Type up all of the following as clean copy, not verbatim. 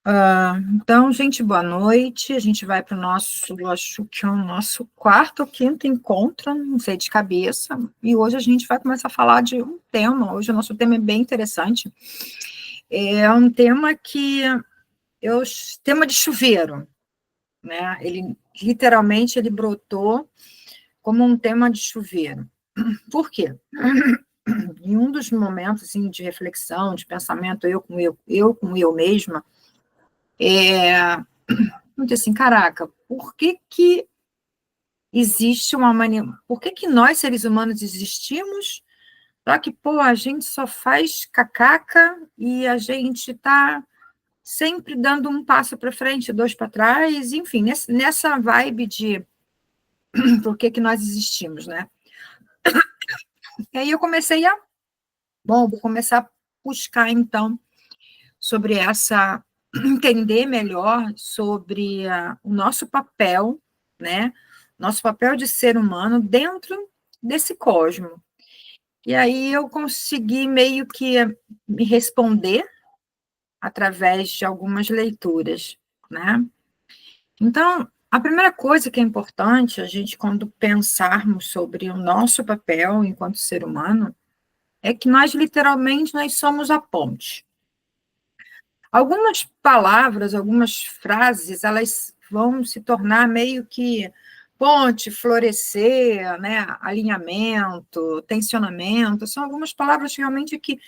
Então, gente, boa noite. A gente vai para o nosso, acho que é o nosso quarto ou quinto encontro, não sei de cabeça, e hoje a gente vai começar a falar de um tema. Hoje o nosso tema é bem interessante. É um tema que tema de chuveiro, né? Ele literalmente ele brotou como um tema de chuveiro. Por quê? Em um dos momentos assim, de reflexão, de pensamento, eu com eu mesma, muito assim, caraca, por que que existe uma maneira, por que que nós, seres humanos, existimos, só que, pô, a gente só faz cacaca e a gente está sempre dando um passo para frente, dois para trás, enfim, nessa vibe de por que que nós existimos, né? E aí eu comecei vou começar a buscar, então, sobre entender melhor sobre o nosso papel, né? Nosso papel de ser humano dentro desse cosmo. E aí eu consegui meio que me responder através de algumas leituras, né? Então, a primeira coisa que é importante a gente, quando pensarmos sobre o nosso papel enquanto ser humano, é que nós somos a ponte. Algumas palavras, algumas frases, elas vão se tornar meio que ponte, florescer, né? Alinhamento, tensionamento, são algumas palavras realmente que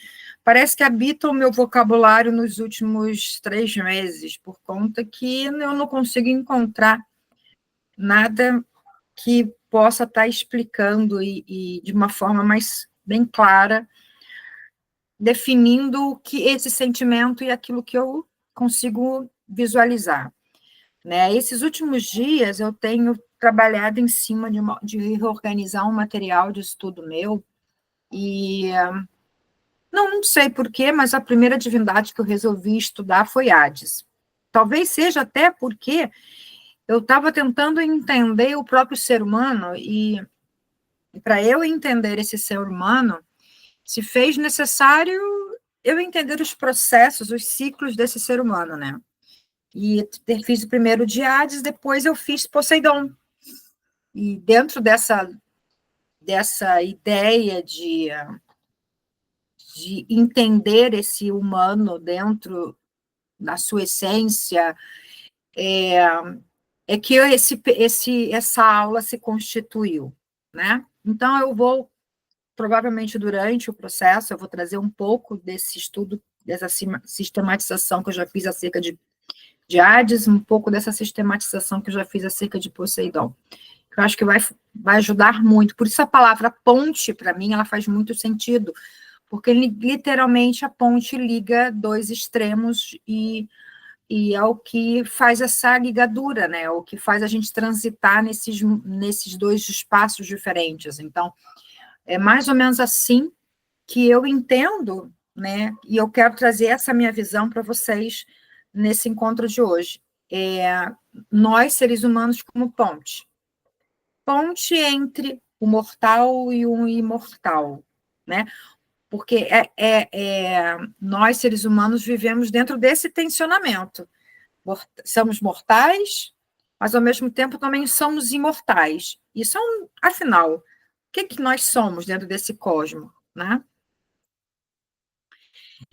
parece que habitam o meu vocabulário nos últimos 3 meses, por conta que eu não consigo encontrar nada que possa estar explicando e de uma forma mais bem clara, definindo o que esse sentimento e aquilo que eu consigo visualizar, né? Esses últimos dias eu tenho trabalhado em cima de reorganizar um material de estudo meu e não sei porquê, mas a primeira divindade que eu resolvi estudar foi Hades. Talvez seja até porque eu estava tentando entender o próprio ser humano e para eu entender esse ser humano, se fez necessário eu entender os processos, os ciclos desse ser humano, né? E fiz o primeiro de Hades, depois eu fiz Poseidon. E dentro dessa ideia de entender esse humano dentro da sua essência, é que essa aula se constituiu, né? Então, eu vou, provavelmente durante o processo, eu vou trazer um pouco desse estudo, dessa sistematização que eu já fiz acerca de Hades, um pouco dessa sistematização que eu já fiz acerca de Poseidon. Eu acho que vai ajudar muito. Por isso a palavra ponte, para mim, ela faz muito sentido, porque literalmente a ponte liga dois extremos e é o que faz essa ligadura, né? O que faz a gente transitar nesses dois espaços diferentes. Então, é mais ou menos assim que eu entendo, né? E eu quero trazer essa minha visão para vocês nesse encontro de hoje. Nós, seres humanos, como ponte entre o mortal e o imortal, né? Porque nós, seres humanos, vivemos dentro desse tensionamento. Somos mortais, mas, ao mesmo tempo, também somos imortais. E afinal, o que nós somos dentro desse cosmo, né?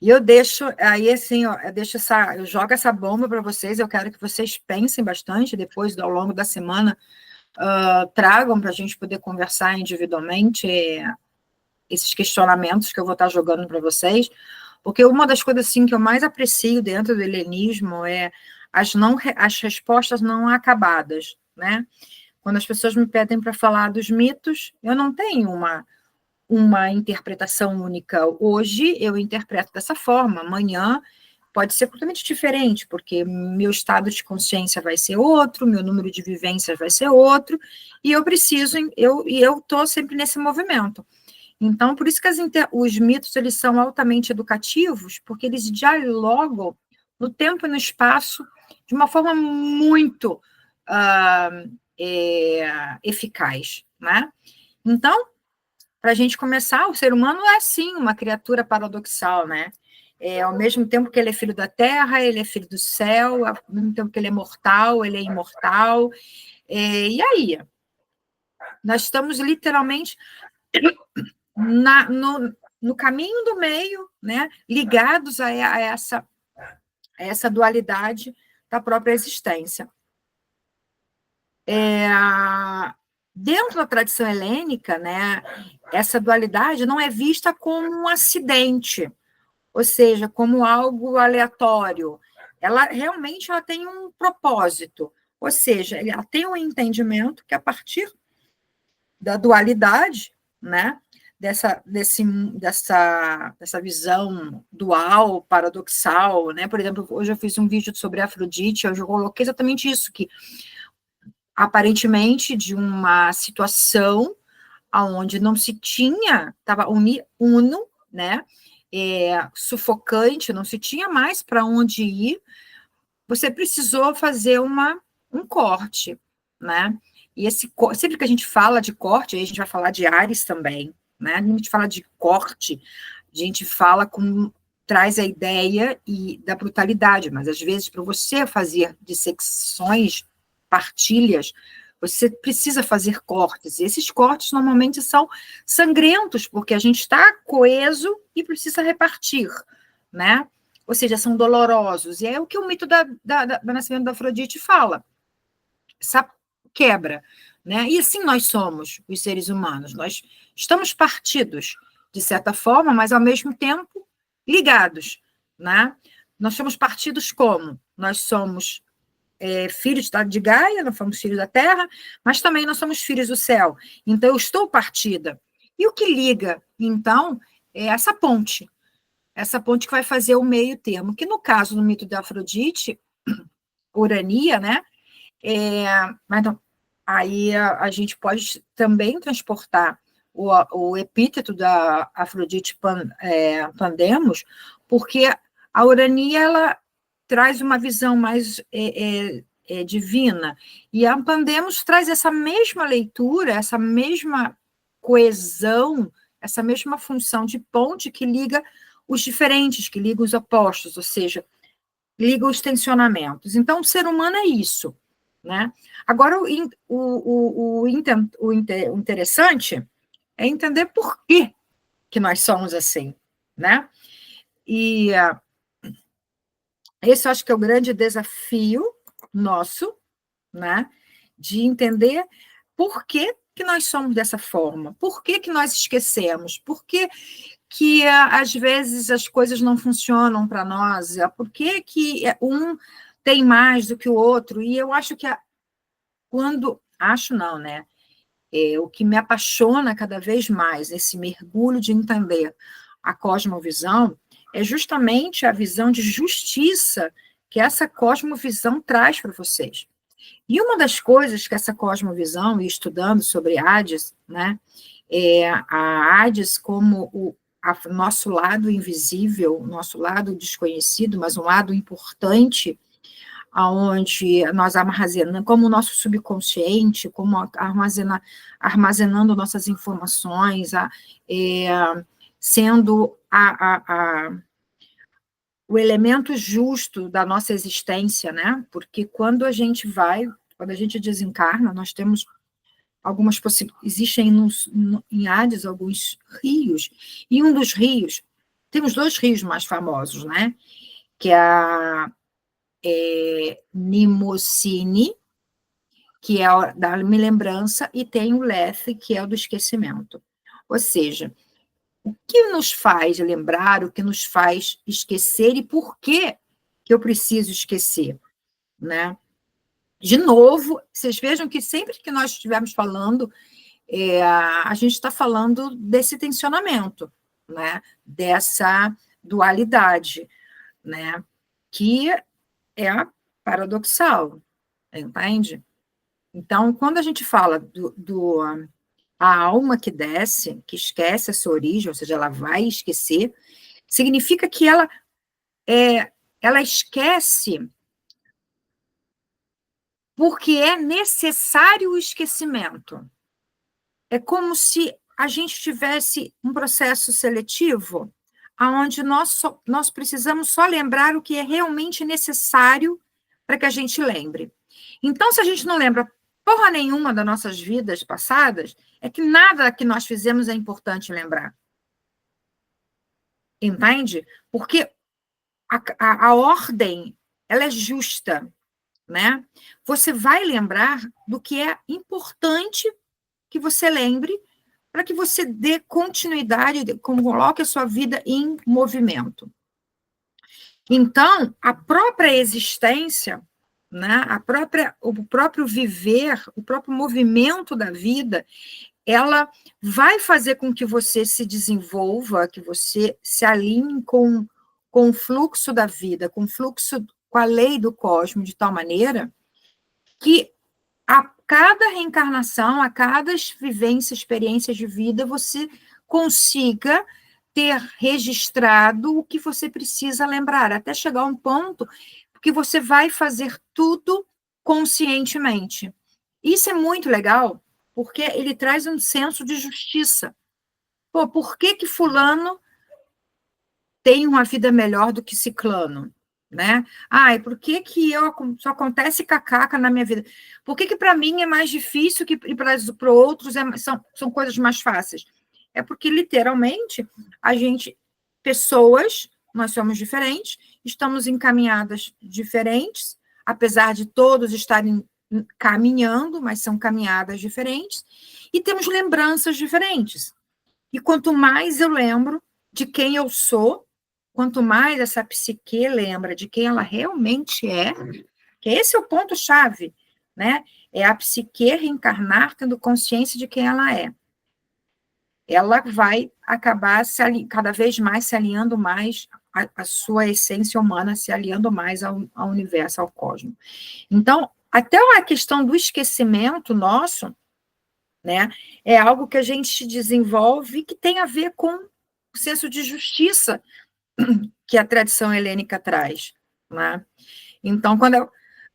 E eu deixo, aí assim, ó, eu jogo essa bomba para vocês, eu quero que vocês pensem bastante, depois, ao longo da semana, tragam para a gente poder conversar individualmente esses questionamentos que eu vou estar jogando para vocês, porque uma das coisas assim, que eu mais aprecio dentro do helenismo é as respostas não acabadas, né? Quando as pessoas me pedem para falar dos mitos, eu não tenho uma interpretação única. Hoje eu interpreto dessa forma, amanhã pode ser completamente diferente, porque meu estado de consciência vai ser outro, meu número de vivências vai ser outro, e eu estou sempre nesse movimento. Então, por isso que os mitos eles são altamente educativos, porque eles dialogam no tempo e no espaço de uma forma muito eficaz, né? Então, para a gente começar, o ser humano é sim uma criatura paradoxal, né? Ao mesmo tempo que ele é filho da terra, ele é filho do céu, ao mesmo tempo que ele é mortal, ele é imortal. E aí? Nós estamos literalmente no caminho do meio, né, ligados a essa dualidade da própria existência. Dentro da tradição helênica, né, essa dualidade não é vista como um acidente, ou seja, como algo aleatório. Ela realmente tem um propósito, ou seja, ela tem um entendimento que, a partir da dualidade, né, dessa visão dual, paradoxal, né? Por exemplo, hoje eu fiz um vídeo sobre Afrodite, eu coloquei exatamente isso, que aparentemente de uma situação onde não se tinha, estava uno, né? Sufocante, não se tinha mais para onde ir, você precisou fazer um corte, né? E sempre que a gente fala de corte, aí a gente vai falar de Ares também, né? A gente fala de corte, a gente traz a ideia da brutalidade, mas às vezes para você fazer dissecções, partilhas, você precisa fazer cortes, e esses cortes normalmente são sangrentos, porque a gente está coeso e precisa repartir, né? Ou seja, são dolorosos, e é o que o mito do nascimento da Afrodite fala, essa quebra, né? E assim nós somos, os seres humanos, nós estamos partidos, de certa forma, mas ao mesmo tempo ligados, né? Nós somos partidos como? Nós somos filhos de Gaia, nós somos filhos da Terra, mas também nós somos filhos do céu. Então, eu estou partida. E o que liga, então, é essa ponte que vai fazer o meio termo, que no caso do mito da Afrodite, Urania, né? Mas não, aí a gente pode também transportar o epíteto da Afrodite Pandemos, porque a Urania, ela traz uma visão mais divina, e a Pandemos traz essa mesma leitura, essa mesma coesão, essa mesma função de ponte que liga os diferentes, que liga os opostos, ou seja, liga os tensionamentos. Então, o ser humano é isso, né? Agora, o interessante é entender por que nós somos assim, né? E esse eu acho que é o grande desafio nosso, né? De entender por que nós somos dessa forma, por que nós esquecemos, por que às vezes as coisas não funcionam para nós, por que um tem mais do que o outro, e eu acho que acho não, né? O que me apaixona cada vez mais, esse mergulho de entender a cosmovisão, é justamente a visão de justiça que essa cosmovisão traz para vocês. E uma das coisas que essa cosmovisão, e estudando sobre Hades, né, a Hades como o nosso lado invisível, nosso lado desconhecido, mas um lado importante, aonde nós armazenamos, como o nosso subconsciente, como armazenando nossas informações, sendo o elemento justo da nossa existência, né? Porque quando a gente desencarna, nós temos algumas possibilidades, existem em Hades alguns rios, e um dos rios, temos dois rios mais famosos, né? Que é a Mnemosyne, que é da lembrança, e tem o Lethe, que é o do esquecimento. Ou seja, o que nos faz lembrar, o que nos faz esquecer, e por que eu preciso esquecer, né? De novo, vocês vejam que sempre que nós estivermos falando, a gente está falando desse tensionamento, né? Dessa dualidade, né? Que é paradoxal, entende? Então, quando a gente fala a alma que desce, que esquece a sua origem, ou seja, ela vai esquecer, significa que ela esquece porque é necessário o esquecimento. É como se a gente tivesse um processo seletivo onde nós precisamos só lembrar o que é realmente necessário para que a gente lembre. Então, se a gente não lembra porra nenhuma das nossas vidas passadas, é que nada que nós fizemos é importante lembrar. Entende? Porque a ordem, ela é justa, né? Você vai lembrar do que é importante que você lembre para que você dê continuidade, coloque a sua vida em movimento. Então, a própria existência, né, o próprio viver, o próprio movimento da vida, ela vai fazer com que você se desenvolva, que você se alinhe com o fluxo da vida, com o fluxo, com a lei do cosmos, de tal maneira que a cada reencarnação, a cada vivência, experiência de vida, você consiga ter registrado o que você precisa lembrar, até chegar a um ponto que você vai fazer tudo conscientemente. Isso é muito legal, porque ele traz um senso de justiça. Pô, por que fulano tem uma vida melhor do que ciclano? Né? E por que só acontece cacaca na minha vida? Por que para mim é mais difícil que para outros são coisas mais fáceis? É porque, literalmente, pessoas, nós somos diferentes, estamos encaminhadas diferentes, apesar de todos estarem caminhando, mas são caminhadas diferentes, e temos lembranças diferentes. E quanto mais eu lembro de quem eu sou, quanto mais essa psique lembra de quem ela realmente é, que esse é o ponto-chave, né? É a psique reencarnar tendo consciência de quem ela é. Ela vai acabar cada vez mais se alinhando mais, a sua essência humana se alinhando mais ao universo, ao cosmos. Então, até a questão do esquecimento nosso, né, é algo que a gente desenvolve que tem a ver com o senso de justiça que a tradição helênica traz, né? Então,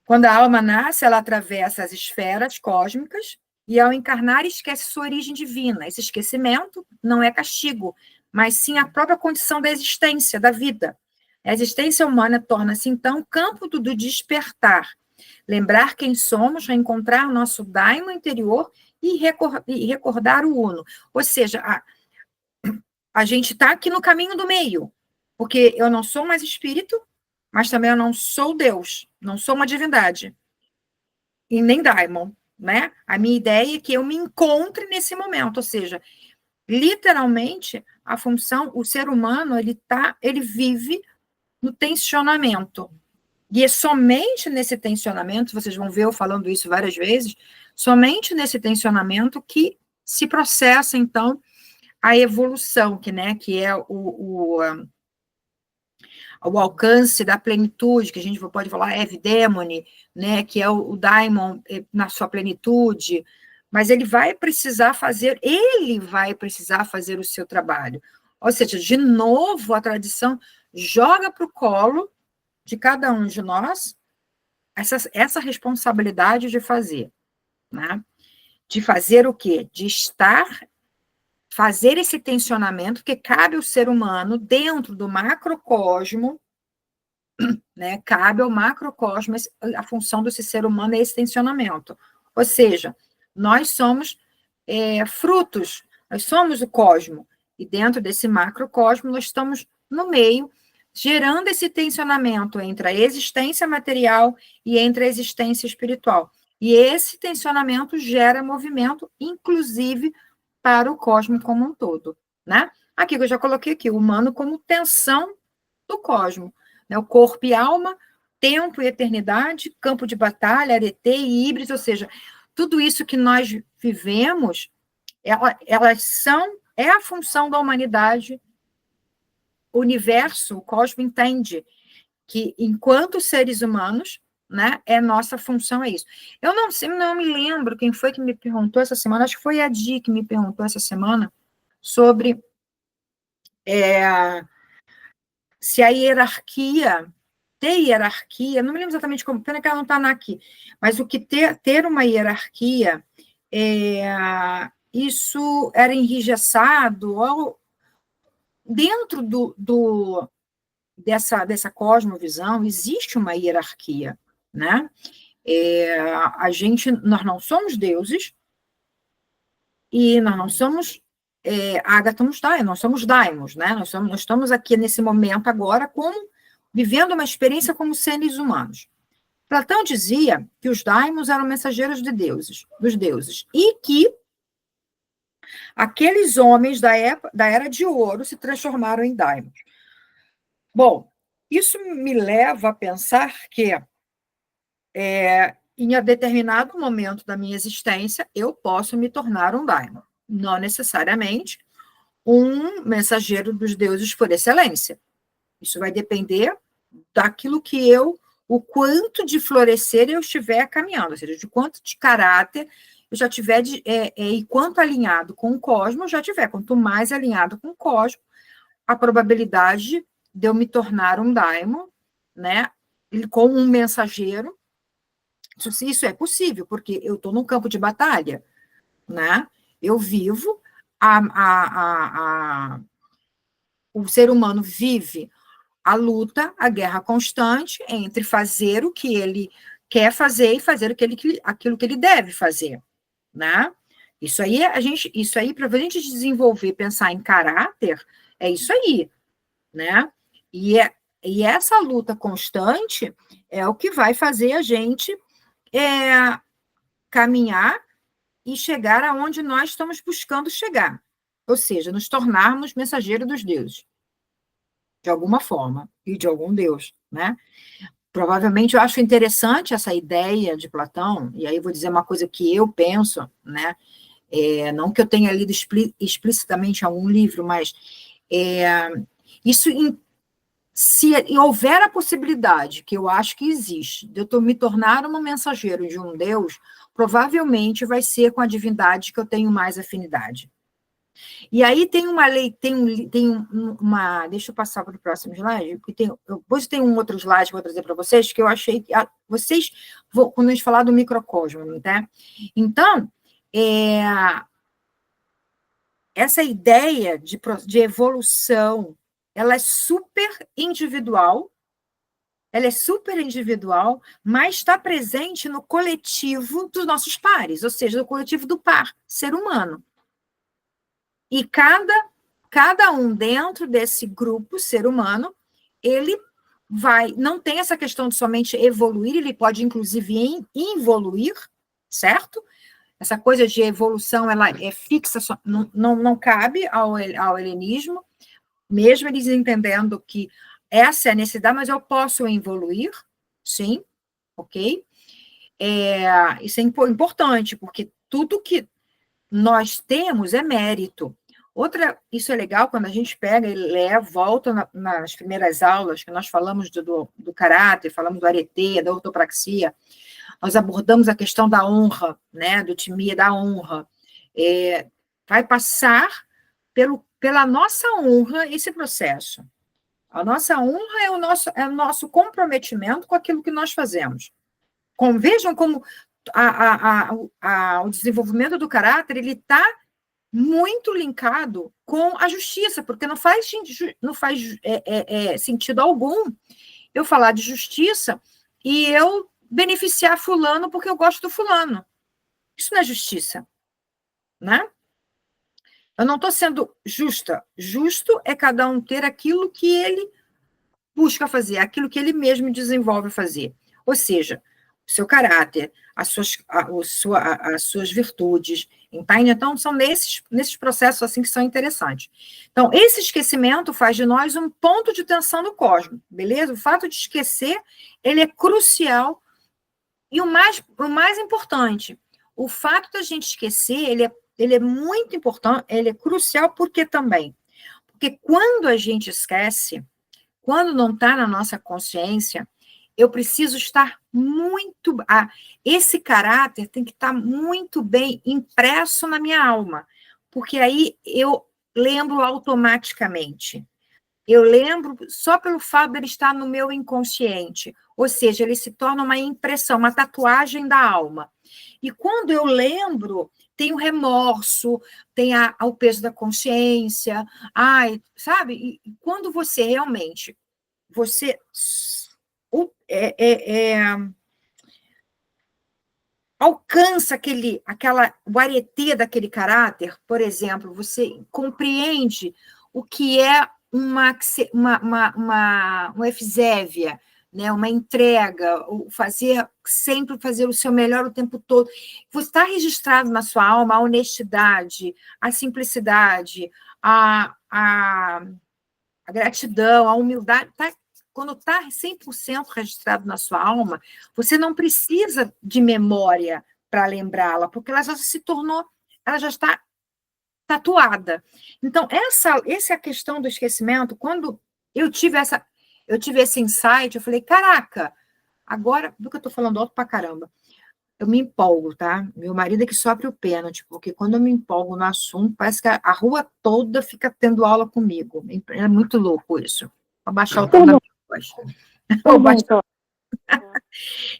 quando a alma nasce, ela atravessa as esferas cósmicas e, ao encarnar, esquece sua origem divina. Esse esquecimento não é castigo, mas sim a própria condição da existência, da vida. A existência humana torna-se, então, campo do despertar. Lembrar quem somos, reencontrar nosso daimon interior e recordar o uno. Ou seja, a gente está aqui no caminho do meio, porque eu não sou mais espírito, mas também eu não sou Deus, não sou uma divindade, e nem daimon, né? A minha ideia é que eu me encontre nesse momento, ou seja, literalmente, a função, o ser humano, ele vive no tensionamento. E é somente nesse tensionamento, vocês vão ver eu falando isso várias vezes, somente nesse tensionamento que se processa, então, a evolução, que é o alcance da plenitude, que a gente pode falar Evidemone, né, que é o daimon na sua plenitude, mas ele vai precisar fazer o seu trabalho. Ou seja, de novo, a tradição joga para o colo de cada um de nós essa responsabilidade de fazer, né? De fazer o quê? De fazer esse tensionamento que cabe ao ser humano dentro do macrocosmo, né? Cabe ao macrocosmo, a função desse ser humano é esse tensionamento. Ou seja, nós somos frutos, nós somos o cosmo, e dentro desse macrocosmo nós estamos no meio, gerando esse tensionamento entre a existência material e entre a existência espiritual. E esse tensionamento gera movimento, inclusive para o cosmos como um todo, né? Aqui que eu já coloquei aqui, o humano como tensão do cosmos, né? O corpo e alma, tempo e eternidade, campo de batalha, arete e híbridos, ou seja, tudo isso que nós vivemos, é a função da humanidade. O universo, o cosmos entende que, enquanto seres humanos, né, nossa função é isso. Eu não me lembro quem foi que me perguntou essa semana, acho que foi a Di que me perguntou essa semana, sobre se a hierarquia, não me lembro exatamente como, pena que ela não está aqui, mas o que ter uma hierarquia, isso era engessado, ou dentro dessa cosmovisão, existe uma hierarquia, né? Nós não somos deuses, e nós não somos ágatos, nós somos daimons, né? Nós estamos aqui nesse momento agora vivendo uma experiência como seres humanos. Platão dizia que os daimons eram mensageiros dos deuses, e que aqueles homens da Era de Ouro se transformaram em daimons. Bom, isso me leva a pensar que em determinado momento da minha existência, eu posso me tornar um daimon. Não necessariamente um mensageiro dos deuses por excelência. Isso vai depender daquilo que o quanto de florescer eu estiver caminhando, ou seja, de quanto de caráter eu já tiver, e quanto alinhado com o cosmos eu já tiver. Quanto mais alinhado com o cosmos, a probabilidade de eu me tornar um daimon, né, como um mensageiro, isso é possível, porque eu estou num campo de batalha, né? Eu vivo, o ser humano vive a luta, a guerra constante entre fazer o que ele quer fazer e fazer aquilo que ele deve fazer, né? Isso aí, para a gente desenvolver, pensar em caráter, é isso aí, né? E essa luta constante é o que vai fazer a gente caminhar e chegar aonde nós estamos buscando chegar, ou seja, nos tornarmos mensageiros dos deuses, de alguma forma, e de algum deus, né? Provavelmente eu acho interessante essa ideia de Platão, e aí eu vou dizer uma coisa que eu penso, né? Não que eu tenha lido explicitamente algum livro, mas isso, se houver a possibilidade, que eu acho que existe, de eu me tornar um mensageiro de um deus, provavelmente vai ser com a divindade que eu tenho mais afinidade. E aí tem uma lei, deixa eu passar para o próximo slide, porque depois tem um outro slide que eu vou trazer para vocês, que eu achei que quando a gente falar do microcosmo, né? Então, essa ideia de evolução, ela é super individual, mas está presente no coletivo dos nossos pares, ou seja, no coletivo do par, ser humano. E cada um dentro desse grupo, ser humano, ele não tem essa questão de somente evoluir, ele pode, inclusive, involuir, certo? Essa coisa de evolução, ela é fixa, não cabe ao helenismo, mesmo eles entendendo que essa é a necessidade, mas eu posso evoluir, sim, ok? Isso é importante, porque tudo que nós temos é mérito. Isso é legal quando a gente pega e volta nas primeiras aulas, que nós falamos do caráter, falamos do arete, da ortopraxia, nós abordamos a questão da honra, né, do timia, da honra. Vai passar pela nossa honra esse processo. A nossa honra é o nosso comprometimento com aquilo que nós fazemos. Vejam como o desenvolvimento do caráter ele está muito linkado com a justiça, porque não faz sentido algum eu falar de justiça e eu beneficiar fulano porque eu gosto do fulano. Isso não é justiça, né? Eu não estou sendo justa. Justo é cada um ter aquilo que ele busca fazer, aquilo que ele mesmo desenvolve fazer. Ou seja, o seu caráter, as suas virtudes. Então, são nesses processos assim que são interessantes. Então, esse esquecimento faz de nós um ponto de tensão no cosmos, beleza? O fato de esquecer, ele é crucial. E o mais importante, o fato da gente esquecer, ele é muito importante, ele é crucial, porque quando a gente esquece, quando não está na nossa consciência, eu preciso estar muito... esse caráter tem que estar muito bem impresso na minha alma, porque aí eu lembro automaticamente. Eu lembro só pelo fato dele estar no meu inconsciente, ou seja, ele se torna uma impressão, uma tatuagem da alma. E quando eu lembro, tem o remorso, tem o peso da consciência, ai, sabe? E quando você realmente, você alcança o aretê daquele caráter, por exemplo, você compreende o que é uma efsévia, né, uma entrega, sempre fazer o seu melhor o tempo todo. Você está registrado na sua alma a honestidade, a simplicidade, a gratidão, a humildade, quando está 100% registrado na sua alma, você não precisa de memória para lembrá-la, porque ela já se tornou, ela já está tatuada. Então, essa é a questão do esquecimento. Quando eu tive esse insight, eu falei, caraca, agora, do que eu estou falando alto pra caramba, eu me empolgo, tá? Meu marido é que sofre o pênalti, porque quando eu me empolgo no assunto, parece que a rua toda fica tendo aula comigo. É muito louco isso. Vou baixar o tom da minha voz.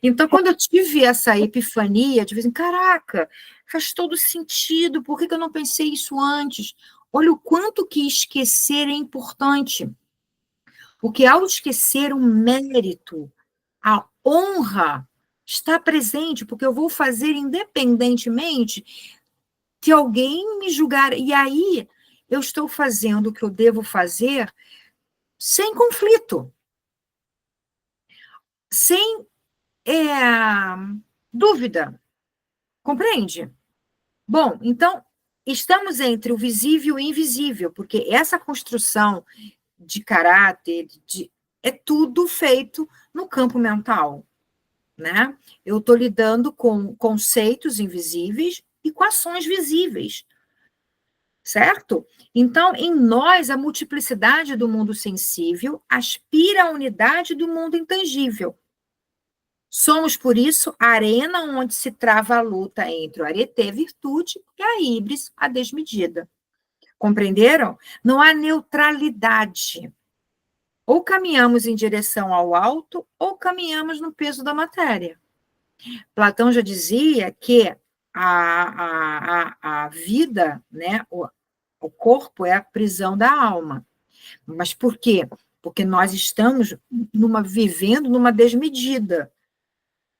Então, quando eu tive essa epifania, de vez em caraca, faz todo sentido, por que eu não pensei isso antes? Olha o quanto que esquecer é importante. Porque ao esquecer o mérito, a honra está presente, porque eu vou fazer independentemente que alguém me julgar. E aí eu estou fazendo o que eu devo fazer sem conflito, sem dúvida. Compreende? Bom, então, estamos entre o visível e o invisível, porque essa construção de caráter é tudo feito no campo mental, né? Eu estou lidando com conceitos invisíveis e com ações visíveis, certo? Então, em nós, a multiplicidade do mundo sensível aspira à unidade do mundo intangível. Somos, por isso, a arena onde se trava a luta entre o areté, virtude, e a híbris, a desmedida. Compreenderam? Não há neutralidade. Ou caminhamos em direção ao alto, ou caminhamos no peso da matéria. Platão já dizia que a vida, né, o corpo é a prisão da alma. Mas por quê? Porque nós estamos vivendo numa desmedida.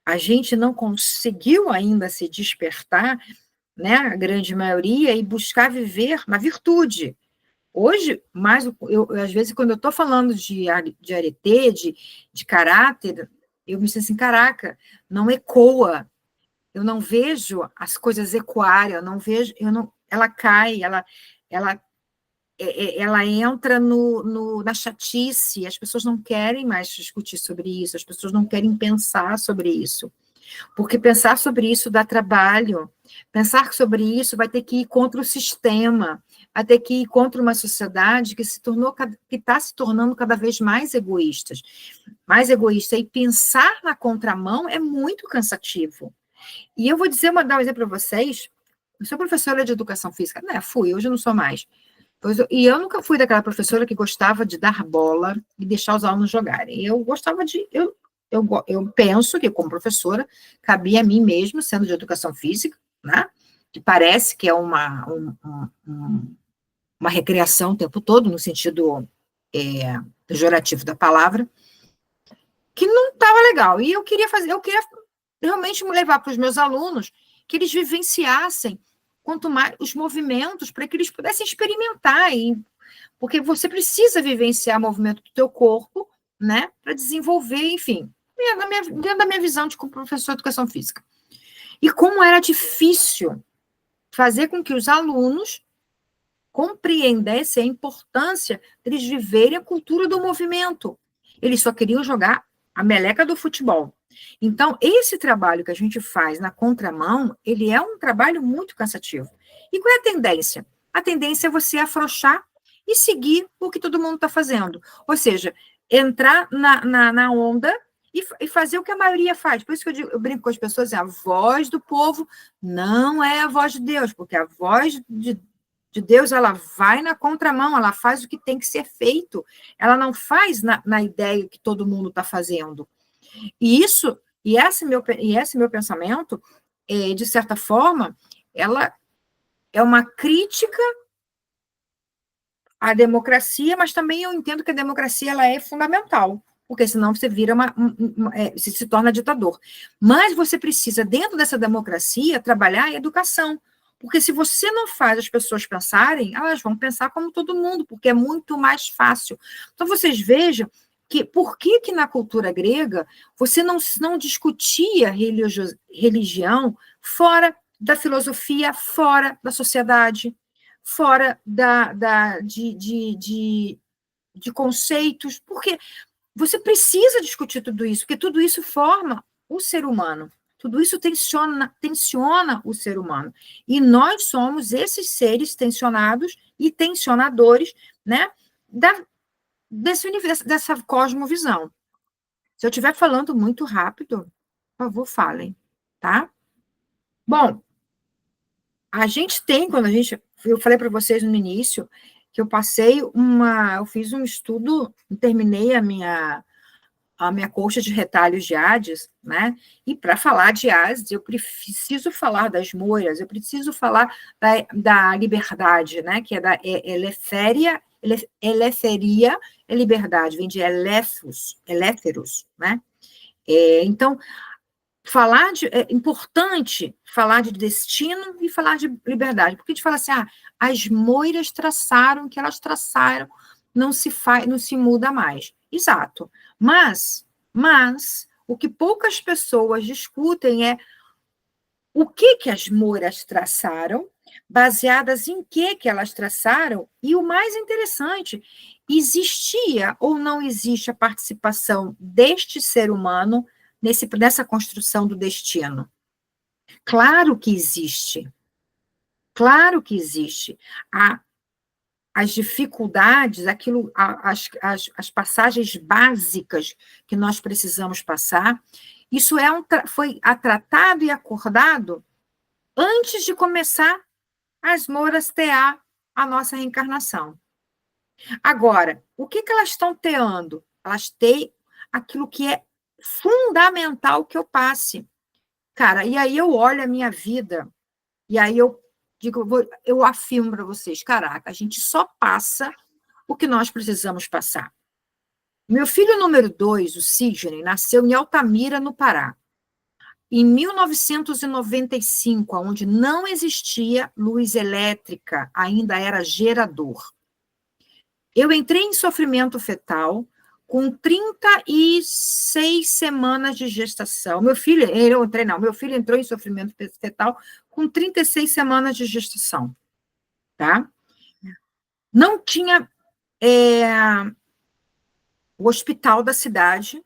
A gente não conseguiu ainda se despertar, né, a grande maioria, e buscar viver na virtude. Hoje, às vezes, quando eu estou falando de aretê, de caráter, eu me sinto assim, caraca, não ecoa. Eu não vejo as coisas ecoarem, ela cai, ela entra na chatice, as pessoas não querem mais discutir sobre isso, as pessoas não querem pensar sobre isso, porque pensar sobre isso dá trabalho, pensar sobre isso vai ter que ir contra o sistema, vai ter que ir contra uma sociedade que está se tornando cada vez mais egoísta, e pensar na contramão é muito cansativo. E eu vou dar um exemplo para vocês, eu sou professora de educação física, hoje eu não sou mais, e eu nunca fui daquela professora que gostava de dar bola e deixar os alunos jogarem. Eu gostava eu penso que, como professora, cabia a mim mesmo, sendo de educação física, né? Que parece que é uma recreação o tempo todo, no sentido pejorativo da palavra, que não estava legal. E eu queria realmente me levar para os meus alunos que eles vivenciassem quanto mais os movimentos, para que eles pudessem experimentar, porque você precisa vivenciar o movimento do teu corpo, né, para desenvolver, enfim, dentro da minha visão de como professor de educação física. E como era difícil fazer com que os alunos compreendessem a importância deles viverem a cultura do movimento. Eles só queriam jogar a meleca do futebol. Então, esse trabalho que a gente faz na contramão, ele é um trabalho muito cansativo. E qual é a tendência? A tendência é você afrouxar e seguir o que todo mundo está fazendo. Ou seja, entrar na onda e fazer o que a maioria faz. Por isso que eu brinco com as pessoas, a voz do povo não é a voz de Deus, porque a voz de Deus, ela vai na contramão, ela faz o que tem que ser feito, ela não faz na ideia que todo mundo está fazendo. E esse meu pensamento, de certa forma, ela é uma crítica à democracia, mas também eu entendo que a democracia ela é fundamental, porque senão você vira você se torna ditador. Mas você precisa, dentro dessa democracia, trabalhar a educação, porque se você não faz as pessoas pensarem, elas vão pensar como todo mundo, porque é muito mais fácil. Então, vocês vejam que por que na cultura grega você não discutia religião fora da filosofia, fora da sociedade, fora de conceitos, porque você precisa discutir tudo isso, porque tudo isso forma o ser humano. Tudo isso tensiona o ser humano. E nós somos esses seres tensionados e tensionadores, né, desse universo, dessa cosmovisão. Se eu estiver falando muito rápido, por favor, falem, tá? Bom, a gente tem, eu falei para vocês no início, que eu fiz um estudo, terminei a minha colcha de retalhos de Hades, né? E para falar de Hades, eu preciso falar das moiras, eu preciso falar da liberdade, né? Que é da eletheria é liberdade, vem de elétheros, né? Então, é importante falar de destino e falar de liberdade, porque a gente fala assim, as moiras traçaram o que elas traçaram, não se muda mais. Exato. Mas o que poucas pessoas discutem é o que as moiras traçaram, baseadas em que elas traçaram, e o mais interessante, existia ou não existe a participação deste ser humano nessa construção do destino? Claro que existe. Claro que existe. As dificuldades, as passagens básicas que nós precisamos passar, isso foi tratado e acordado antes de começar as moras tear a nossa reencarnação. Agora, o que elas estão teando? Elas têm aquilo que é fundamental que eu passe. Cara, e aí eu olho a minha vida, e aí eu digo, eu afirmo para vocês, caraca, a gente só passa o que nós precisamos passar. Meu filho número 2, o Sidney, nasceu em Altamira, no Pará, em 1995, onde não existia luz elétrica, ainda era gerador. Eu entrei em sofrimento fetal com 36 semanas de gestação. Meu filho entrou em sofrimento fetal com 36 semanas de gestação, tá? Não tinha o hospital da cidade,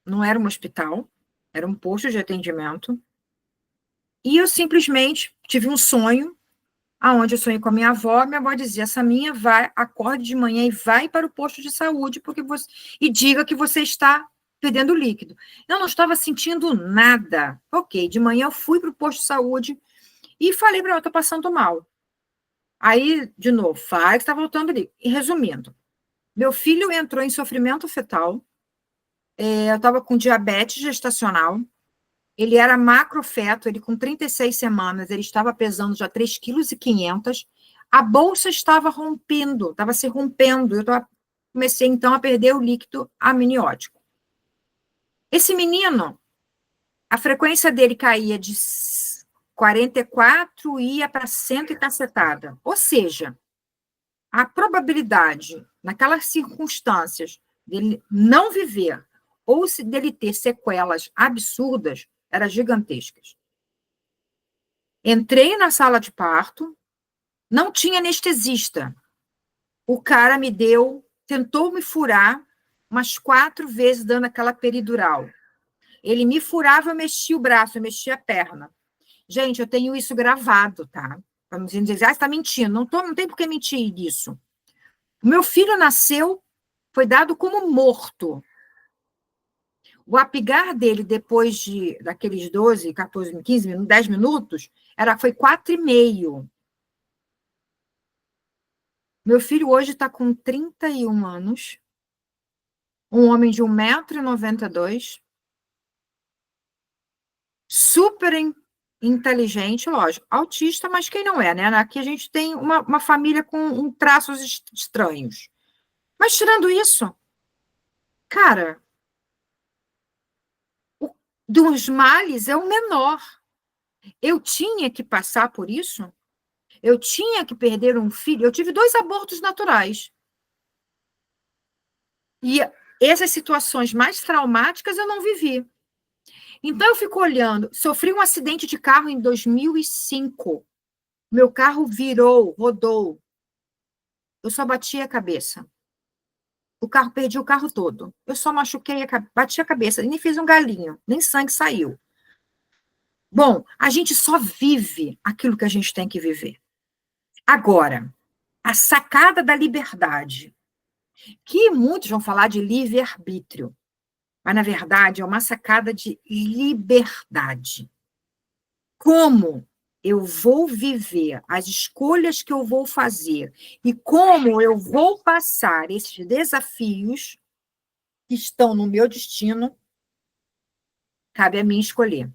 não era um hospital, era um posto de atendimento, e eu simplesmente tive um sonho, aonde eu sonhei com a minha avó dizia, Saminha, acorde de manhã e vai para o posto de saúde, e diga que você está perdendo líquido. Eu não estava sentindo nada. Ok, de manhã eu fui para o posto de saúde e falei para ela, estou passando mal. Aí, de novo, fala que está voltando ali. E resumindo, meu filho entrou em sofrimento fetal, eu estava com diabetes gestacional, ele era macrofeto, ele com 36 semanas, ele estava pesando já 3,5 kg, a bolsa estava estava se rompendo, comecei então a perder o líquido amniótico. Esse menino, a frequência dele caía de 44 e ia para 100 e cacetada. Ou seja, a probabilidade, naquelas circunstâncias, dele não viver ou dele ter sequelas absurdas eram gigantescas. Entrei na sala de parto, não tinha anestesista. O cara tentou me furar umas 4 vezes, dando aquela peridural. Ele me furava, eu mexia o braço, eu mexia a perna. Gente, eu tenho isso gravado, tá? Para não dizer, você está mentindo. Não tem por que mentir isso. O meu filho nasceu, foi dado como morto. O apigar dele, depois daqueles 12, 14, 15 minutos, 10 minutos, foi 4,5. Meu filho hoje está com 31 anos, um homem de 1,92 m, super inteligente, lógico, autista, mas quem não é, né? Aqui a gente tem uma família com traços estranhos. Mas tirando isso, cara, dos males é o menor. Eu tinha que passar por isso? Eu tinha que perder um filho? Eu tive 2 abortos naturais. E essas situações mais traumáticas eu não vivi. Então eu fico olhando, sofri um acidente de carro em 2005. Meu carro virou, rodou. Eu só bati a cabeça. O carro, perdi o carro todo. Eu só machuquei, bati a cabeça, nem fiz um galinho, nem sangue saiu. Bom, a gente só vive aquilo que a gente tem que viver. Agora, a sacada da liberdade, que muitos vão falar de livre-arbítrio, mas, na verdade, é uma sacada de liberdade. Como eu vou viver, as escolhas que eu vou fazer e como eu vou passar esses desafios que estão no meu destino, cabe a mim escolher.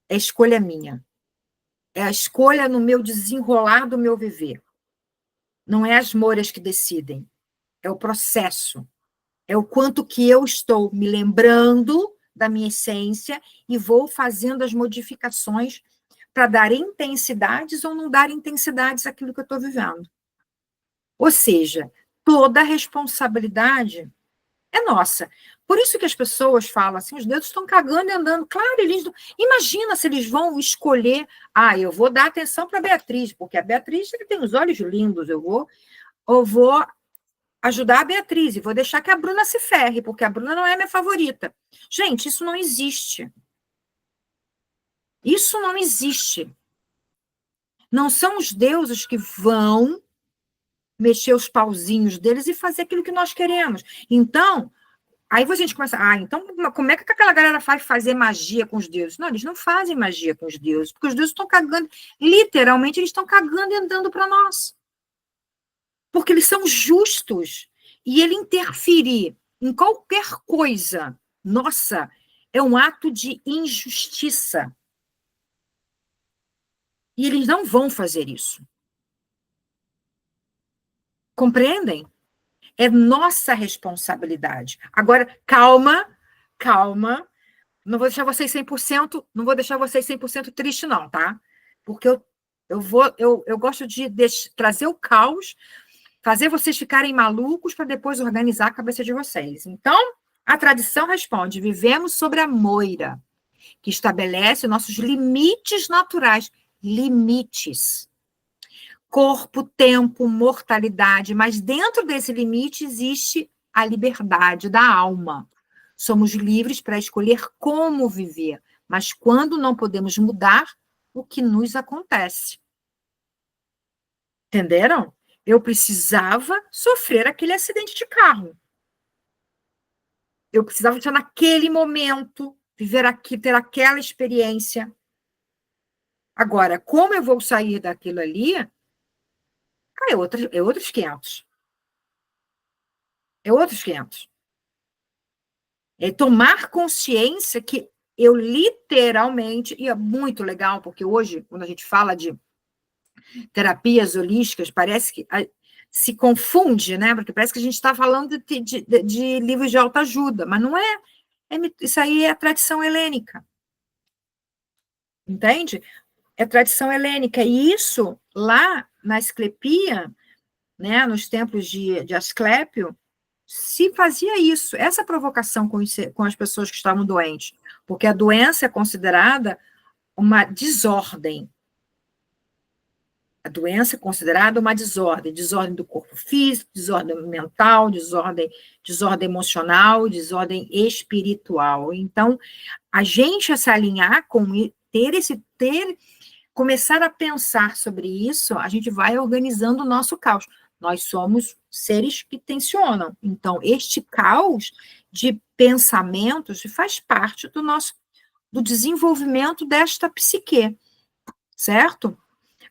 É escolha minha. É a escolha no meu desenrolar do meu viver. Não é as moras que decidem. É o processo. É o quanto que eu estou me lembrando da minha essência e vou fazendo as modificações para dar intensidades ou não dar intensidades àquilo que eu estou vivendo. Ou seja, toda a responsabilidade é nossa. Por isso que as pessoas falam assim, os dedos estão cagando e andando. Claro, eles não... Imagina se eles vão escolher, eu vou dar atenção para a Beatriz, porque a Beatriz tem os olhos lindos, eu vou ajudar a Beatriz e vou deixar que a Bruna se ferre, porque a Bruna não é minha favorita. Gente, isso não existe. Isso não existe. Não são os deuses que vão mexer os pauzinhos deles e fazer aquilo que nós queremos. Então, aí a gente começa, então como é que aquela galera faz fazer magia com os deuses? Não, eles não fazem magia com os deuses, porque os deuses estão cagando, literalmente eles estão cagando e andando para nós. Porque eles são justos. E ele interferir em qualquer coisa, nossa, é um ato de injustiça. E eles não vão fazer isso. Compreendem? É nossa responsabilidade. Agora, calma, calma. Não vou deixar vocês 100%, não vou deixar vocês 100% triste não, tá? Porque eu gosto de trazer o caos, fazer vocês ficarem malucos para depois organizar a cabeça de vocês. Então, a tradição responde: vivemos sobre a moira, que estabelece nossos limites naturais, limites. Corpo, tempo, mortalidade, mas dentro desse limite existe a liberdade da alma. Somos livres para escolher como viver, mas quando não podemos mudar o que nos acontece. Entenderam? Eu precisava sofrer aquele acidente de carro. Eu precisava estar naquele momento, viver aqui, ter aquela experiência. Agora, como eu vou sair daquilo ali, é outros 500. É outros 500. É tomar consciência que eu literalmente, e é muito legal, porque hoje, quando a gente fala de terapias holísticas, parece que se confunde, né? Porque parece que a gente está falando de livros de autoajuda, mas não é. Isso aí é a tradição helênica. Entende? É tradição helênica. E isso, lá na Asclepia, né, nos templos de Asclépio, se fazia isso, essa provocação com as pessoas que estavam doentes, porque a doença é considerada uma desordem. A doença é considerada uma desordem do corpo físico, desordem mental, desordem emocional, desordem espiritual. Então, a gente se alinhar com começar a pensar sobre isso, a gente vai organizando o nosso caos. Nós somos seres que tensionam. Então, este caos de pensamentos faz parte do desenvolvimento desta psique, certo?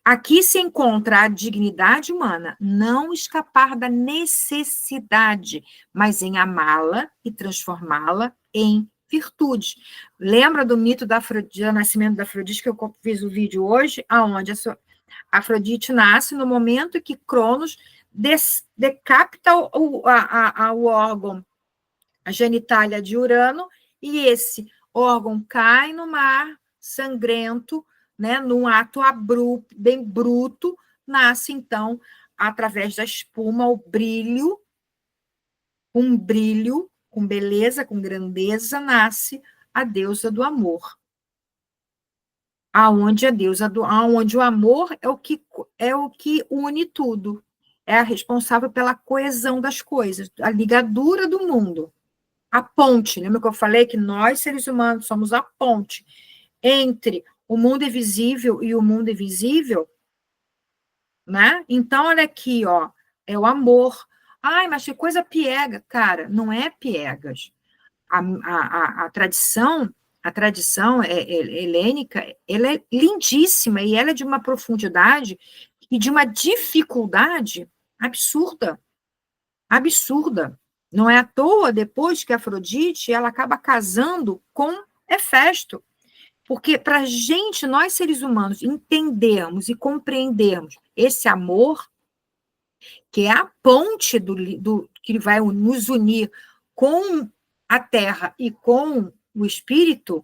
Aqui se encontra a dignidade humana, não escapar da necessidade, mas em amá-la e transformá-la em virtudes. Lembra do mito do nascimento da Afrodite, que eu fiz o vídeo hoje, aonde a Afrodite nasce no momento que Cronos decapita o órgão, a genitália de Urano, e esse órgão cai no mar sangrento, né, num ato abrupto, bem bruto, nasce, então, através da espuma, o brilho, com beleza, com grandeza, nasce a deusa do amor. Aonde o amor é o que une tudo, é a responsável pela coesão das coisas, a ligadura do mundo, a ponte. Lembra que eu falei que nós, seres humanos, somos a ponte entre o mundo invisível e o mundo invisível, né? Então, olha aqui, ó, é o amor. Ai, mas que coisa piega. Cara, não é piegas. A tradição helênica, ela é lindíssima e ela é de uma profundidade e de uma dificuldade absurda, absurda. Não é à toa, depois que Afrodite, ela acaba casando com Hefesto, porque para a gente, nós seres humanos, entendermos e compreendermos esse amor, que é a ponte que vai nos unir com a terra e com o espírito,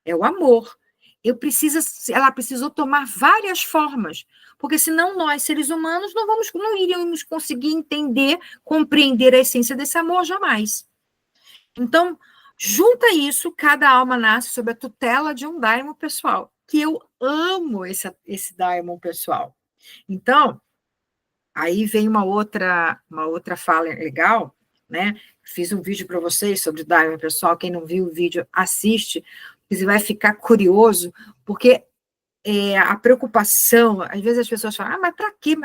é o amor. Ela precisou tomar várias formas, porque senão nós, seres humanos, não iríamos conseguir entender, compreender a essência desse amor jamais. Então, junta isso, cada alma nasce sob a tutela de um daimon pessoal, que eu amo esse daimon pessoal. Então, aí vem uma outra fala legal, né? Fiz um vídeo para vocês sobre o daimon pessoal, quem não viu o vídeo, assiste, você vai ficar curioso, porque a preocupação, às vezes as pessoas falam, mas para quê?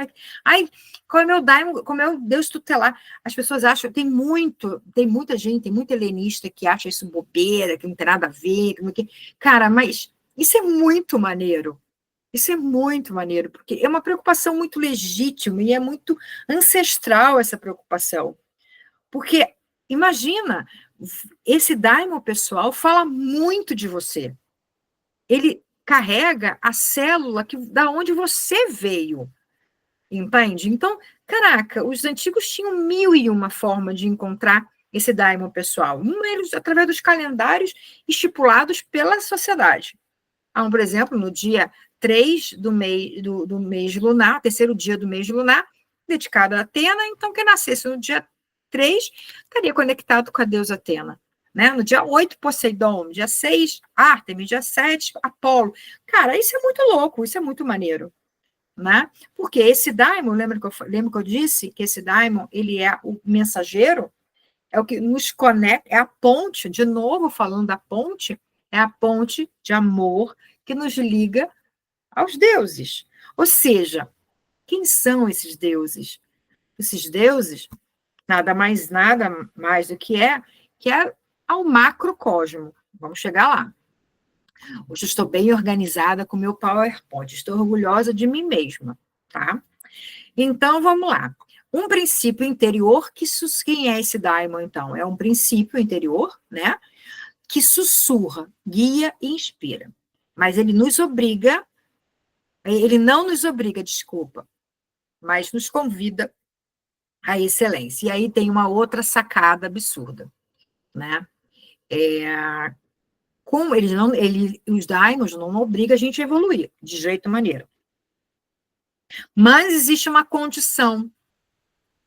Ai, qual é meu daimon, como é o Deus tutelar? As pessoas acham, tem muita gente, tem muita helenista que acha isso bobeira, que não tem nada a ver, cara, mas isso é muito maneiro. Isso é muito maneiro, porque é uma preocupação muito legítima e é muito ancestral essa preocupação. Porque, imagina, esse daimon pessoal fala muito de você. Ele carrega a célula da onde você veio, entende? Então, caraca, os antigos tinham 1001 forma de encontrar esse daimon pessoal. Eles, através dos calendários estipulados pela sociedade. Por exemplo, no dia 3 do mês lunar, terceiro dia do mês lunar, dedicado a Atena, então quem nascesse no dia 3 estaria conectado com a deusa Atena. Né? No dia 8, Poseidon, no dia 6, Ártemis, dia 7, Apolo. Cara, isso é muito louco, isso é muito maneiro. Né? Porque esse daimon, lembra que eu disse que esse daimon, ele é o mensageiro, é o que nos conecta, é a ponte, de novo falando da ponte, é a ponte de amor que nos liga aos deuses. Ou seja, quem são esses deuses? Esses deuses, nada mais do que é ao macrocosmo. Vamos chegar lá. Hoje eu estou bem organizada com o meu PowerPoint, estou orgulhosa de mim mesma, tá? Então, vamos lá. Um princípio interior, quem é esse daimon, então? É um princípio interior, né? Que sussurra, guia e inspira. Mas ele não nos obriga, desculpa, mas nos convida à excelência. E aí tem uma outra sacada absurda, né? Como os daimons não obrigam a gente a evoluir, de jeito maneira. Mas existe uma condição,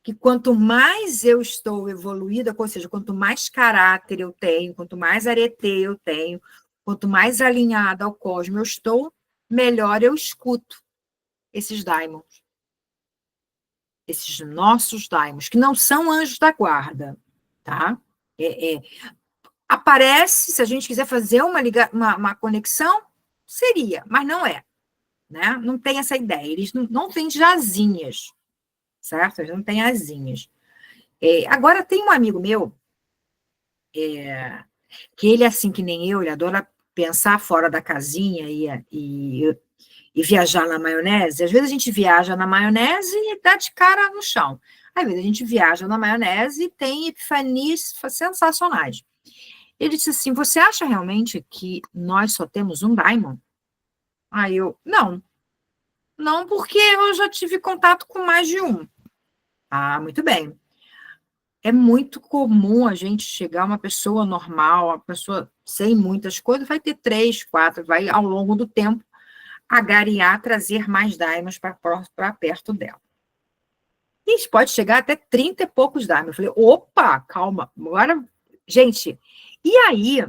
que quanto mais eu estou evoluída, ou seja, quanto mais caráter eu tenho, quanto mais arete eu tenho, quanto mais alinhada ao cosmos eu estou, melhor eu escuto esses daimons. Esses nossos daimons, que não são anjos da guarda, tá? Aparece, se a gente quiser fazer uma conexão, seria, mas não é. Né? Não tem essa ideia. Eles não têm de asinhas, certo? Eles não têm asinhas. Agora, tem um amigo meu, que ele é assim que nem eu, ele adora pensar fora da casinha e viajar na maionese. Às vezes a gente viaja na maionese e dá de cara no chão. Às vezes a gente viaja na maionese e tem epifanias sensacionais. Ele disse assim, você acha realmente que nós só temos um Daimon? Aí eu, não. Não, porque eu já tive contato com mais de um. Ah, muito bem. É muito comum a gente chegar uma pessoa normal, uma pessoa sem muitas coisas, vai ter 3, 4, vai ao longo do tempo agariar, trazer mais daimons para perto dela. E isso pode chegar até 30 e poucos daimons. Eu falei, opa, calma, agora, gente. E aí,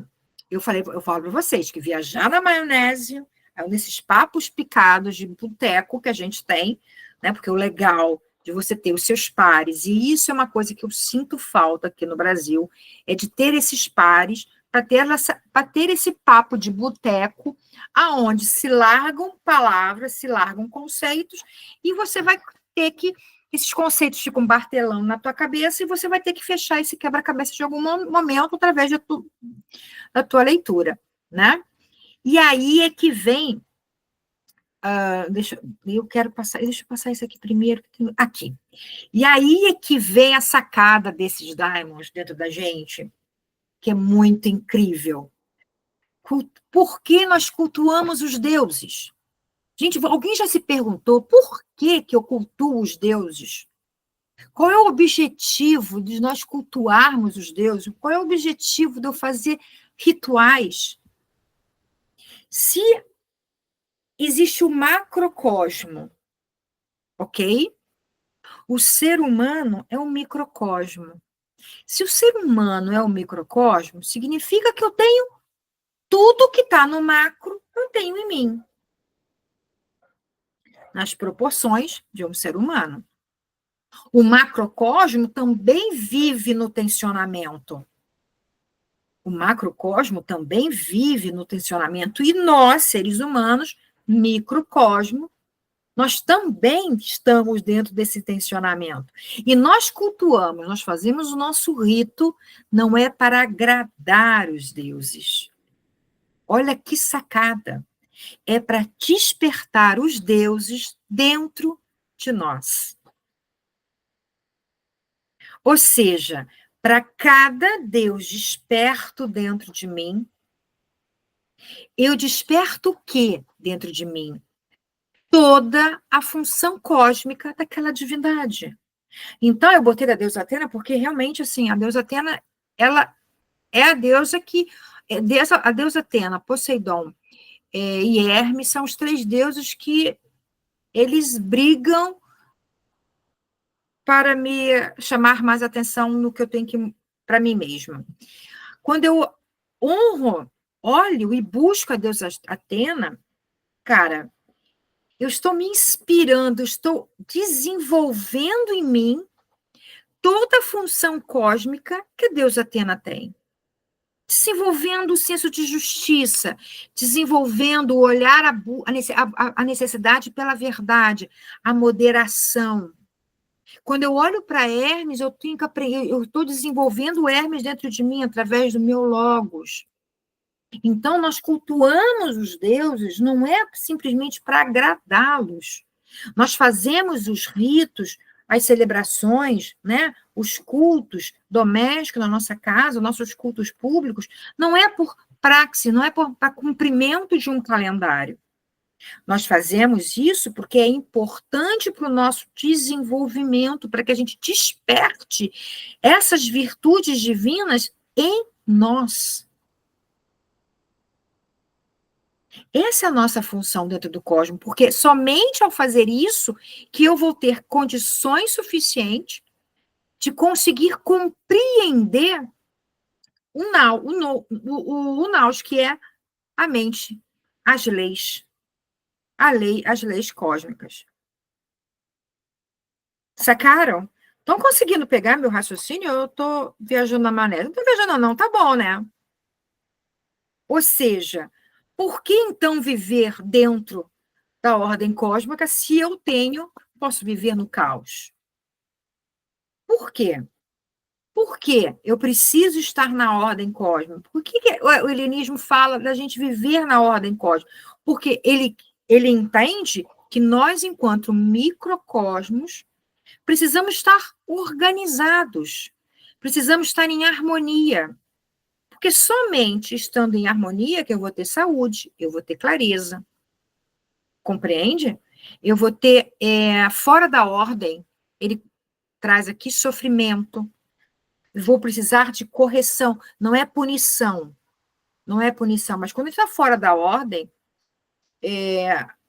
eu falo para vocês que viajar na maionese, nesses papos picados de boteco que a gente tem, né? Porque o legal de você ter os seus pares, e isso é uma coisa que eu sinto falta aqui no Brasil, é de ter esses pares para ter esse papo de boteco, aonde se largam palavras, se largam conceitos, e você vai ter que esses conceitos ficam martelando na tua cabeça e você vai ter que fechar esse quebra-cabeça de algum momento através da tua leitura, né? E aí é que vem deixa eu passar isso aqui primeiro. Aqui. E aí é que vem a sacada desses daimons dentro da gente, que é muito incrível. Por que nós cultuamos os deuses? Gente, alguém já se perguntou por que eu cultuo os deuses? Qual é o objetivo de nós cultuarmos os deuses? Qual é o objetivo de eu fazer rituais? Se existe o macrocosmo, ok? O ser humano é um microcosmo. Se o ser humano é um microcosmo, significa que eu tenho tudo que está no macro, eu tenho em mim. Nas proporções de um ser humano. O macrocosmo também vive no tensionamento. O macrocosmo também vive no tensionamento. E nós, seres humanos, microcosmo, nós também estamos dentro desse tensionamento. E nós cultuamos, nós fazemos o nosso rito, não é para agradar os deuses. Olha que sacada. É para despertar os deuses dentro de nós. Ou seja, para cada Deus desperto dentro de mim, eu desperto o quê dentro de mim? Toda a função cósmica daquela divindade. Então, eu botei a deusa Atena porque realmente, assim, a deusa Atena, ela é a deusa que... A deusa Atena, Poseidon e Hermes são os 3 deuses que eles brigam para me chamar mais atenção no que eu tenho que para mim mesma. Quando eu honro, olho e busco a deusa Atena, cara, eu estou me inspirando, eu estou desenvolvendo em mim toda a função cósmica que a deusa Atena tem. Desenvolvendo o senso de justiça, desenvolvendo o olhar, a necessidade pela verdade, a moderação. Quando eu olho para Hermes, eu tenho que aprender, eu estou desenvolvendo o Hermes dentro de mim através do meu logos. Então, nós cultuamos os deuses, não é simplesmente para agradá-los. Nós fazemos os ritos, as celebrações, né? Os cultos domésticos na nossa casa, nossos cultos públicos, não é por praxe, não é para cumprimento de um calendário. Nós fazemos isso porque é importante para o nosso desenvolvimento, para que a gente desperte essas virtudes divinas em nós. Essa é a nossa função dentro do cosmos, porque somente ao fazer isso que eu vou ter condições suficientes de conseguir compreender o naus, que é a mente, as leis, as leis cósmicas. Sacaram? Estão conseguindo pegar meu raciocínio? Eu estou viajando na maneira? Não estou viajando, não, tá bom, né? Ou seja, por que então viver dentro da ordem cósmica se eu posso viver no caos? Por quê? Por que eu preciso estar na ordem cósmica? Por que o helenismo fala da gente viver na ordem cósmica? Porque ele entende que nós, enquanto microcosmos, precisamos estar organizados, precisamos estar em harmonia. Porque somente estando em harmonia que eu vou ter saúde, eu vou ter clareza. Compreende? Eu vou ter fora da ordem, ele traz aqui sofrimento. Vou precisar de correção. Não é punição. Não é punição. Mas quando está fora da ordem,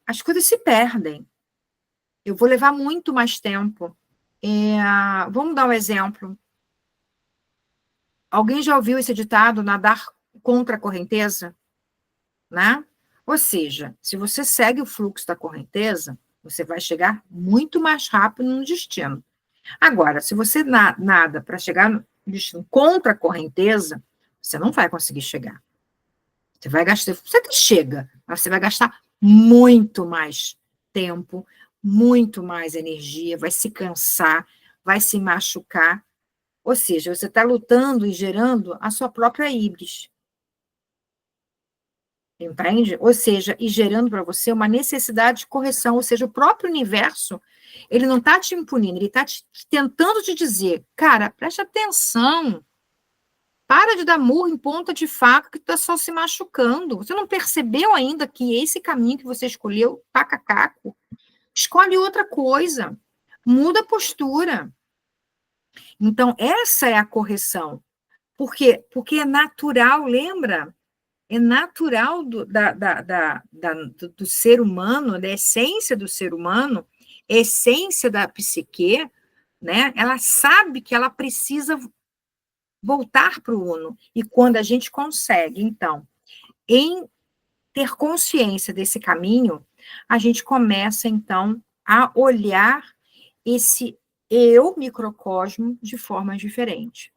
as coisas se perdem. Eu vou levar muito mais tempo. Vamos dar um exemplo. Alguém já ouviu esse ditado, nadar contra a correnteza? Né? Ou seja, se você segue o fluxo da correnteza, você vai chegar muito mais rápido no destino. Agora, se você nada para chegar no destino contra a correnteza, você não vai conseguir chegar. Você vai gastar, você até chega, mas você vai gastar muito mais tempo, muito mais energia, vai se cansar, vai se machucar. Ou seja, você está lutando e gerando a sua própria híbris. Entende? Ou seja, e gerando para você uma necessidade de correção, ou seja, o próprio universo, ele não está te impunindo, ele está tentando te dizer, cara, preste atenção, para de dar murro em ponta de faca que está só se machucando. Você não percebeu ainda que esse caminho que você escolheu, pacacaco, escolhe outra coisa, muda a postura. Então, essa é a correção. Por quê? Porque é natural, lembra? É natural do ser humano, da essência do ser humano, essência da psique, né? Ela sabe que ela precisa voltar para o uno. E quando a gente consegue, então, em ter consciência desse caminho, a gente começa, então, a olhar esse eu microcosmo de forma diferente.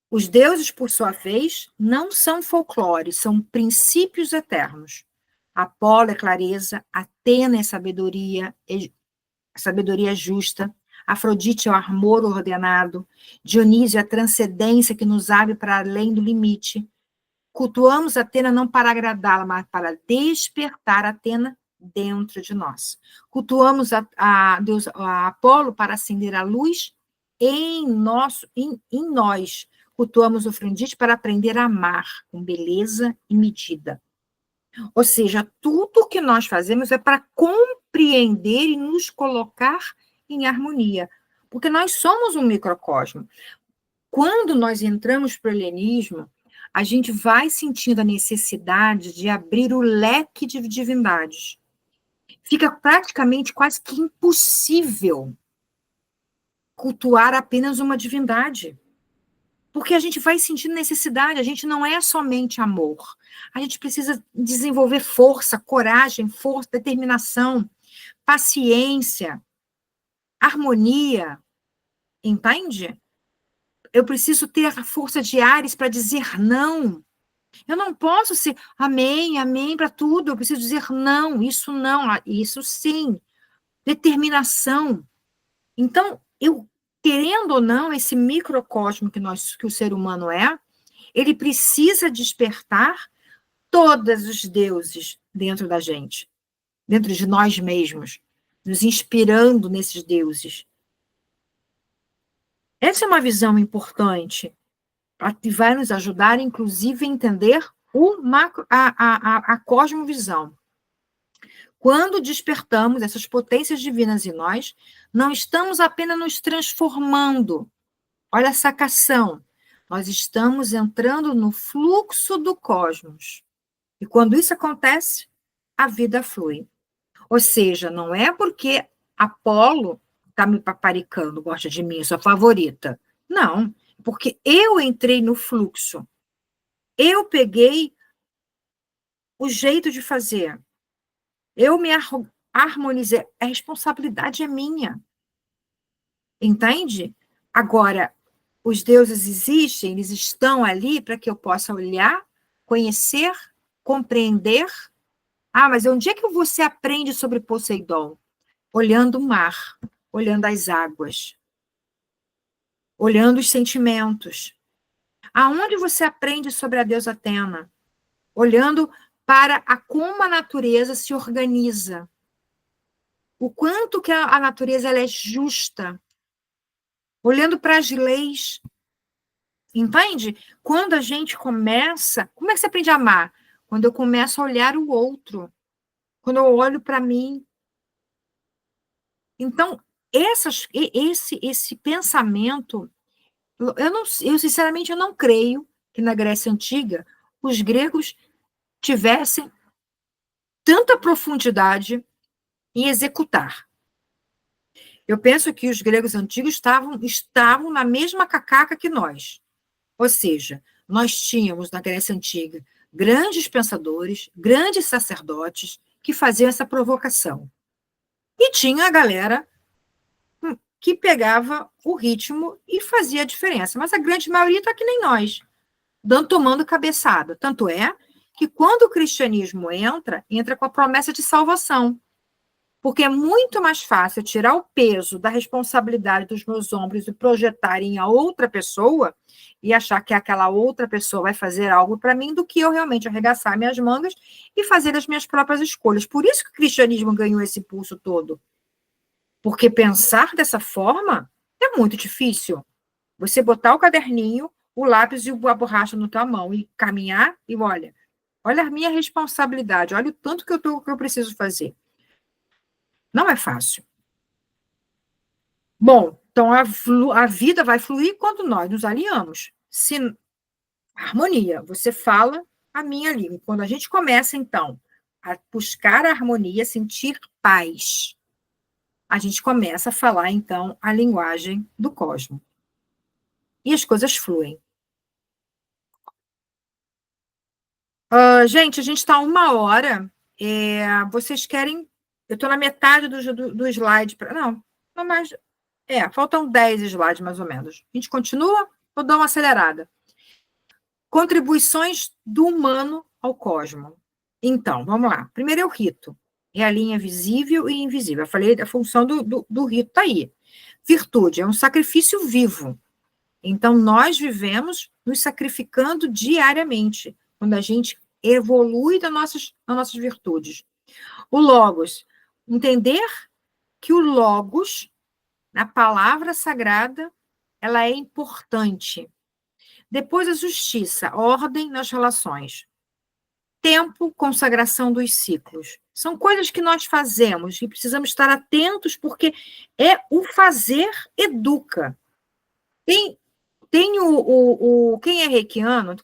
Os deuses, por sua vez, não são folclore, são princípios eternos. Apolo é clareza, Atena é sabedoria justa, Afrodite é o amor ordenado, Dionísio é a transcendência que nos abre para além do limite. Cultuamos Atena não para agradá-la, mas para despertar Atena dentro de nós. Cultuamos a Apolo para acender a luz em nós. Cultuamos o Afrodite para aprender a amar com beleza e medida. Ou seja, tudo que nós fazemos é para compreender e nos colocar em harmonia, porque nós somos um microcosmo. Quando nós entramos para o helenismo, a gente vai sentindo a necessidade de abrir o leque de divindades. Fica praticamente quase que impossível cultuar apenas uma divindade. Porque a gente vai sentindo necessidade, a gente não é somente amor. A gente precisa desenvolver força, coragem, força, determinação, paciência, harmonia, entende? Eu preciso ter a força de Ares para dizer não. Eu não posso ser amém, amém para tudo. Eu preciso dizer não, isso sim. Determinação. Então, querendo ou não, esse microcosmo que o ser humano ele precisa despertar todos os deuses dentro da gente, dentro de nós mesmos, nos inspirando nesses deuses. Essa é uma visão importante, que vai nos ajudar, inclusive, a entender a cosmovisão. Quando despertamos essas potências divinas em nós, não estamos apenas nos transformando. Olha a sacação. Nós estamos entrando no fluxo do cosmos. E quando isso acontece, a vida flui. Ou seja, não é porque Apolo está me paparicando, gosta de mim, sua favorita. Não, porque eu entrei no fluxo. Eu peguei o jeito de fazer. Eu me harmonizei. A responsabilidade é minha. Entende? Agora, os deuses existem, eles estão ali para que eu possa olhar, conhecer, compreender. Ah, mas onde é que você aprende sobre Poseidon? Olhando o mar, olhando as águas, olhando os sentimentos. Aonde você aprende sobre a deusa Atena? Olhando para como a natureza se organiza. O quanto que a natureza ela é justa. Olhando para as leis. Entende? Quando a gente começa... Como é que você aprende a amar? Quando eu começo a olhar o outro. Quando eu olho para mim. Então, esse pensamento... eu, sinceramente, eu não creio que na Grécia Antiga os gregos tivessem tanta profundidade em executar. Eu penso que os gregos antigos estavam na mesma cacaca que nós. Ou seja, nós tínhamos na Grécia Antiga grandes pensadores, grandes sacerdotes que faziam essa provocação. E tinha a galera que pegava o ritmo e fazia a diferença. Mas a grande maioria está que nem nós, tomando cabeçada. Tanto é que quando o cristianismo entra com a promessa de salvação. Porque é muito mais fácil tirar o peso da responsabilidade dos meus ombros e projetar em a outra pessoa e achar que aquela outra pessoa vai fazer algo para mim do que eu realmente arregaçar minhas mangas e fazer as minhas próprias escolhas. Por isso que o cristianismo ganhou esse impulso todo. Porque pensar dessa forma é muito difícil. Você botar o caderninho, o lápis e a borracha na tua mão e caminhar e olha a minha responsabilidade, olha o tanto que eu preciso fazer. Não é fácil. Bom, então a vida vai fluir quando nós nos alinhamos. Se harmonia, você fala a minha língua. Quando a gente começa, então, a buscar a harmonia, sentir paz, a gente começa a falar, então, a linguagem do cosmos. E as coisas fluem. Gente, a gente está 1 hora. Vocês querem... Eu estou na metade do slide. Não mais... faltam 10 slides, mais ou menos. A gente continua ou dá uma acelerada? Contribuições do humano ao cosmos. Então, vamos lá. Primeiro é o rito. É a linha visível e invisível. Eu falei da função do rito, está aí. Virtude é um sacrifício vivo. Então, nós vivemos nos sacrificando diariamente, quando a gente evolui das nossas virtudes. O Logos. Entender que o Logos, na palavra sagrada, ela é importante. Depois, a justiça, ordem nas relações. Tempo, consagração dos ciclos. São coisas que nós fazemos e precisamos estar atentos, porque o fazer educa. Tem quem é reikiano,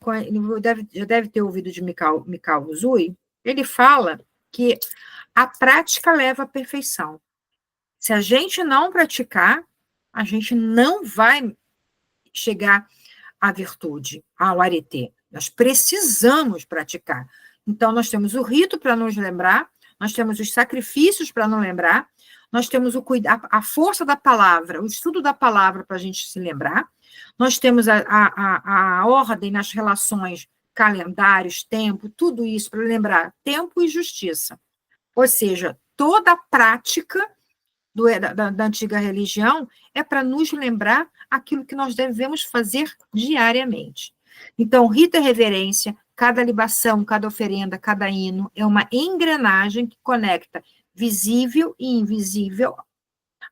já deve ter ouvido de Mikao Usui, ele fala que a prática leva à perfeição. Se a gente não praticar, a gente não vai chegar à virtude, ao arete. Nós precisamos praticar. Então, nós temos o rito para nos lembrar, nós temos os sacrifícios para não lembrar, nós temos a força da palavra, o estudo da palavra para a gente se lembrar, nós temos a ordem nas relações, calendários, tempo, tudo isso para lembrar tempo e justiça. Ou seja, toda a prática da antiga religião é para nos lembrar aquilo que nós devemos fazer diariamente. Então, rito é reverência, cada libação, cada oferenda, cada hino é uma engrenagem que conecta visível e invisível.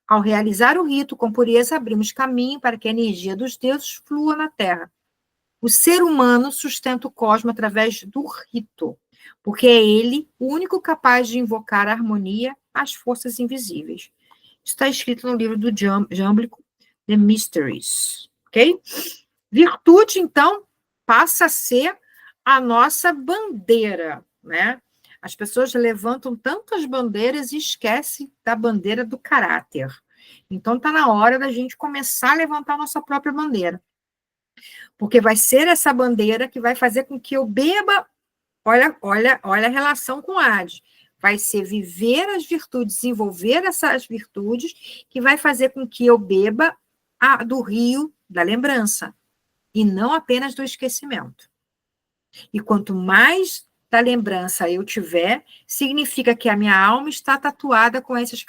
Ao realizar o rito com pureza, abrimos caminho para que a energia dos deuses flua na Terra. O ser humano sustenta o cosmos através do rito, porque é ele o único capaz de invocar a harmonia às forças invisíveis. Está escrito no livro do Jâmblico, The Mysteries. Ok? Virtude, então, passa a ser a nossa bandeira, né? As pessoas levantam tantas bandeiras e esquecem da bandeira do caráter. Então, está na hora da gente começar a levantar a nossa própria bandeira. Porque vai ser essa bandeira que vai fazer com que eu beba... Olha a relação com a Hades. Vai ser viver as virtudes, desenvolver essas virtudes, que vai fazer com que eu beba do rio da lembrança, e não apenas do esquecimento. E quanto mais da lembrança eu tiver, significa que a minha alma está tatuada com essas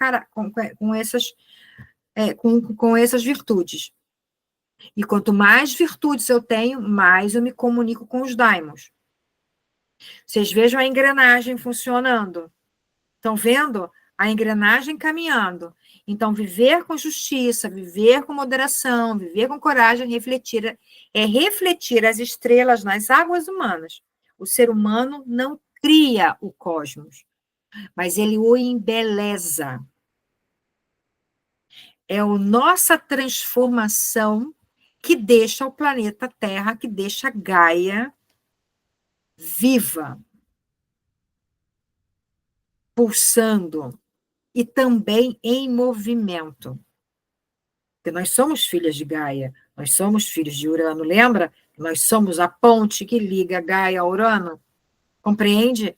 virtudes. E quanto mais virtudes eu tenho, mais eu me comunico com os daimons. Vocês vejam a engrenagem funcionando. Estão vendo? A engrenagem caminhando. Então, viver com justiça, viver com moderação, viver com coragem, refletir as estrelas nas águas humanas. O ser humano não cria o cosmos, mas ele o embeleza. É a nossa transformação que deixa o planeta Terra, que deixa Gaia viva, pulsando e também em movimento. Porque nós somos filhas de Gaia, nós somos filhos de Urano, lembra? Nós somos a ponte que liga Gaia a Urano. Compreende?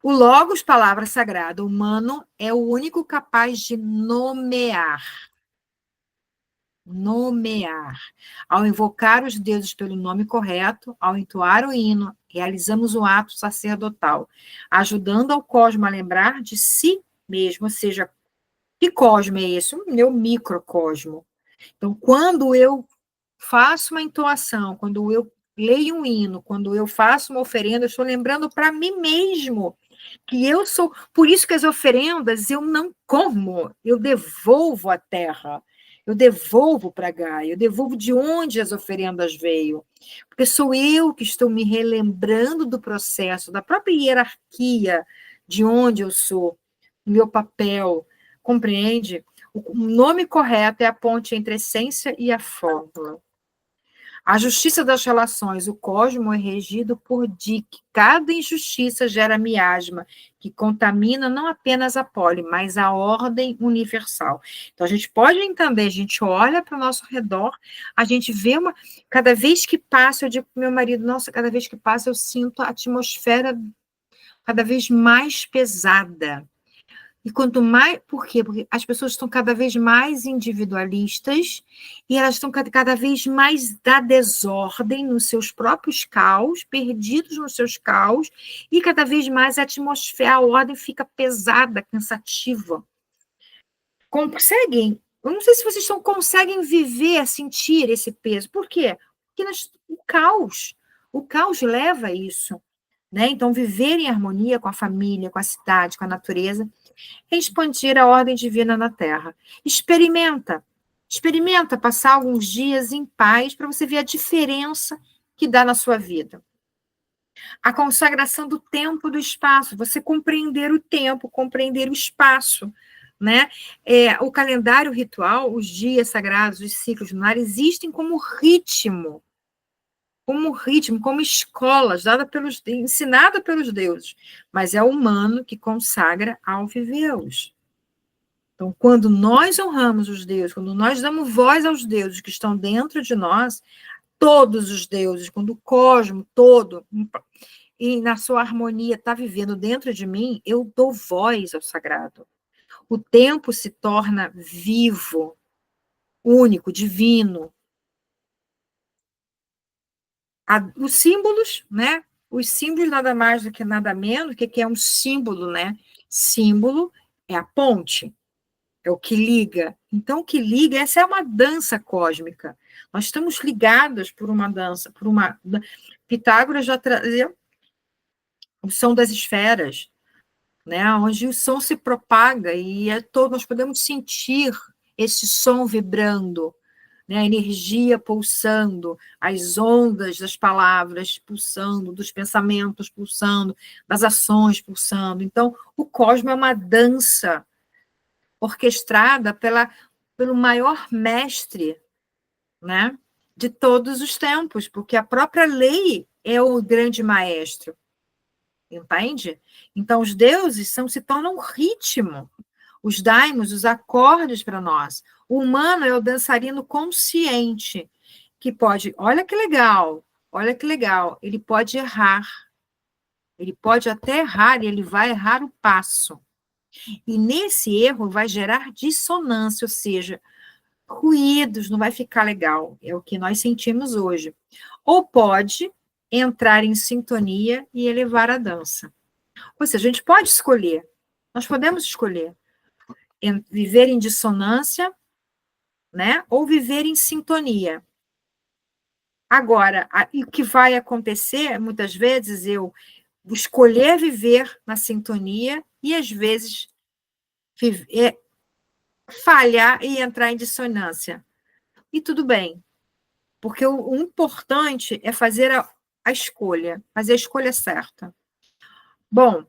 O Logos, palavra sagrada, humano, é o único capaz de nomear. Nomear. Ao invocar os deuses pelo nome correto, ao entoar o hino, realizamos o ato sacerdotal, ajudando ao cosmo a lembrar de si mesmo, ou seja, que cosmo é esse? O meu microcosmo. Então, quando eu faço uma entoação, quando eu leio um hino, quando eu faço uma oferenda, eu estou lembrando para mim mesmo que eu sou. Por isso que as oferendas eu não como, eu devolvo à terra, eu devolvo para Gaia, eu devolvo de onde as oferendas veio, porque sou eu que estou me relembrando do processo, da própria hierarquia de onde eu sou, o meu papel, compreende? O nome correto é a ponte entre a essência e a fórmula. A justiça das relações, o cosmo é regido por Dick. Cada injustiça gera miasma, que contamina não apenas a pole, mas a ordem universal. Então, a gente pode entender, a gente olha para o nosso redor, a gente vê uma... Cada vez que passa, eu digo para o meu marido, nossa, cada vez que passa eu sinto a atmosfera cada vez mais pesada. E quanto mais. Por quê? Porque as pessoas estão cada vez mais individualistas e elas estão cada vez mais da desordem nos seus próprios caos, perdidos nos seus caos, e cada vez mais a atmosfera, a ordem fica pesada, cansativa. Conseguem? Eu não sei se vocês conseguem viver, sentir esse peso. Por quê? Porque o caos leva a isso. Né? Então, viver em harmonia com a família, com a cidade, com a natureza, expandir a ordem divina na Terra. Experimenta passar alguns dias em paz para você ver a diferença que dá na sua vida. A consagração do tempo, do espaço, você compreender o tempo, compreender o espaço, né? O calendário ritual, os dias sagrados, os ciclos lunares existem como ritmo, como escolas ensinada pelos deuses, mas é o humano que consagra ao vivê-los. Então, quando nós honramos os deuses, quando nós damos voz aos deuses que estão dentro de nós, todos os deuses, quando o cosmo todo, e na sua harmonia está vivendo dentro de mim, eu dou voz ao sagrado. O tempo se torna vivo, único, divino. Os símbolos, né? Os símbolos nada mais do que nada menos, o que é um símbolo, né? Símbolo é a ponte, é o que liga. Então, o que liga, essa é uma dança cósmica. Nós estamos ligados por uma dança, por uma... Pitágoras já trazia o som das esferas, né? Onde o som se propaga e nós podemos sentir esse som vibrando, né? A energia pulsando, as ondas das palavras pulsando, dos pensamentos pulsando, das ações pulsando. Então, o cosmos é uma dança orquestrada pelo maior mestre, né, de todos os tempos, porque a própria lei é o grande maestro, entende? Então, os deuses se tornam um ritmo, os daimons, os acordes para nós. O humano é o dançarino consciente, que pode, olha que legal, ele pode errar, ele pode até errar e ele vai errar o passo. E nesse erro vai gerar dissonância, ou seja, ruídos, não vai ficar legal. É o que nós sentimos hoje. Ou pode entrar em sintonia e elevar a dança. Ou seja, a gente pode escolher. Nós podemos escolher viver em dissonância, né? Ou viver em sintonia. Agora, o que vai acontecer, muitas vezes, eu escolher viver na sintonia e, às vezes, falhar e entrar em dissonância. E tudo bem, porque o importante é fazer a escolha, fazer a escolha certa. Bom,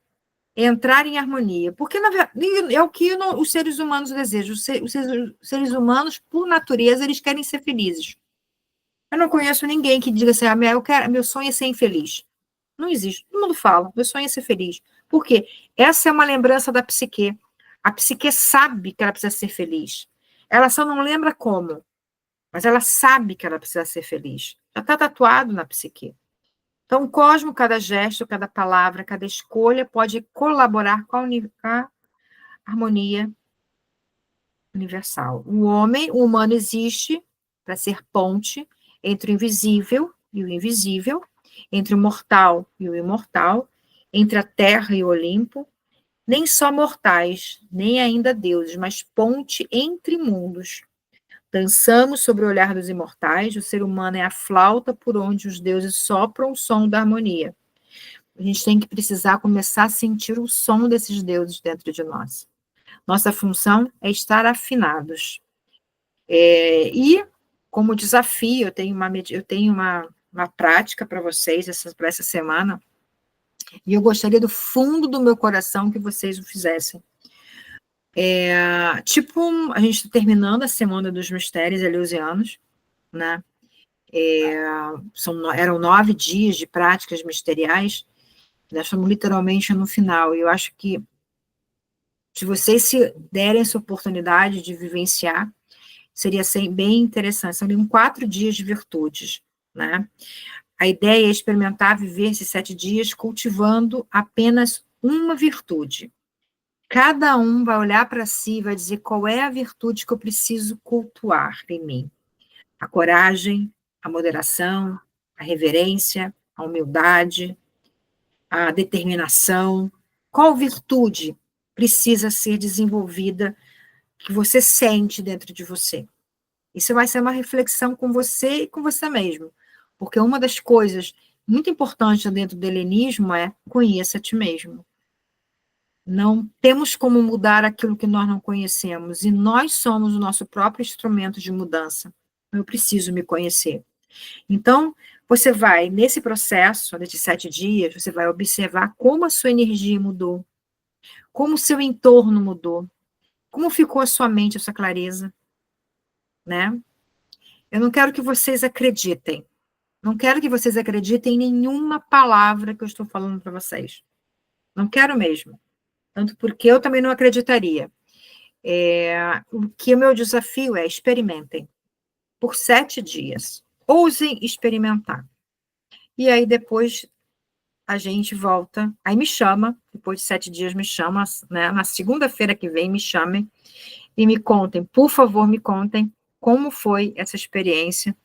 entrar em harmonia, porque na verdade, é o que os seres humanos desejam. Os seres humanos, por natureza, eles querem ser felizes. Eu não conheço ninguém que diga assim, meu sonho é ser infeliz. Não existe. Todo mundo fala, meu sonho é ser feliz. Por quê? Essa é uma lembrança da psique. A psique sabe que ela precisa ser feliz. Ela só não lembra como, mas ela sabe que ela precisa ser feliz. Já está tatuado na psique. Então, o cosmo, cada gesto, cada palavra, cada escolha pode colaborar com a harmonia universal. O humano existe para ser ponte entre o invisível e o invisível, entre o mortal e o imortal, entre a terra e o Olimpo, nem só mortais, nem ainda deuses, mas ponte entre mundos. Dançamos sobre o olhar dos imortais, o ser humano é a flauta por onde os deuses sopram o som da harmonia. A gente tem que precisar começar a sentir o som desses deuses dentro de nós. Nossa função é estar afinados. E, como desafio, eu tenho uma prática para vocês para essa semana, e eu gostaria do fundo do meu coração que vocês o fizessem. A gente está terminando a Semana dos Mistérios Eleusianos, né? Eram 9 dias de práticas misteriais, nós estamos literalmente no final, e eu acho que se vocês se derem essa oportunidade de vivenciar, seria bem interessante. São 4 dias de virtudes, né? A ideia é experimentar viver esses 7 dias cultivando apenas uma virtude. Cada um vai olhar para si e vai dizer qual é a virtude que eu preciso cultuar em mim. A coragem, a moderação, a reverência, a humildade, a determinação. Qual virtude precisa ser desenvolvida que você sente dentro de você? Isso vai ser uma reflexão com você e com você mesmo. Porque uma das coisas muito importantes dentro do helenismo é conheça a ti mesmo. Não temos como mudar aquilo que nós não conhecemos, e nós somos o nosso próprio instrumento de mudança. Eu preciso me conhecer. Então, você vai, nesse processo, desses 7 dias, você vai observar como a sua energia mudou, como o seu entorno mudou, como ficou a sua mente, a sua clareza, né? Eu não quero que vocês acreditem. Não quero que vocês acreditem em nenhuma palavra que eu estou falando para vocês. Não quero mesmo. Tanto porque eu também não acreditaria. O que o meu desafio é experimentem. Por 7 dias. Ousem experimentar. E aí depois a gente volta. Aí me chama, depois de 7 dias me chama, né? Na segunda-feira que vem me chamem e me contem, por favor, me contem como foi essa experiência.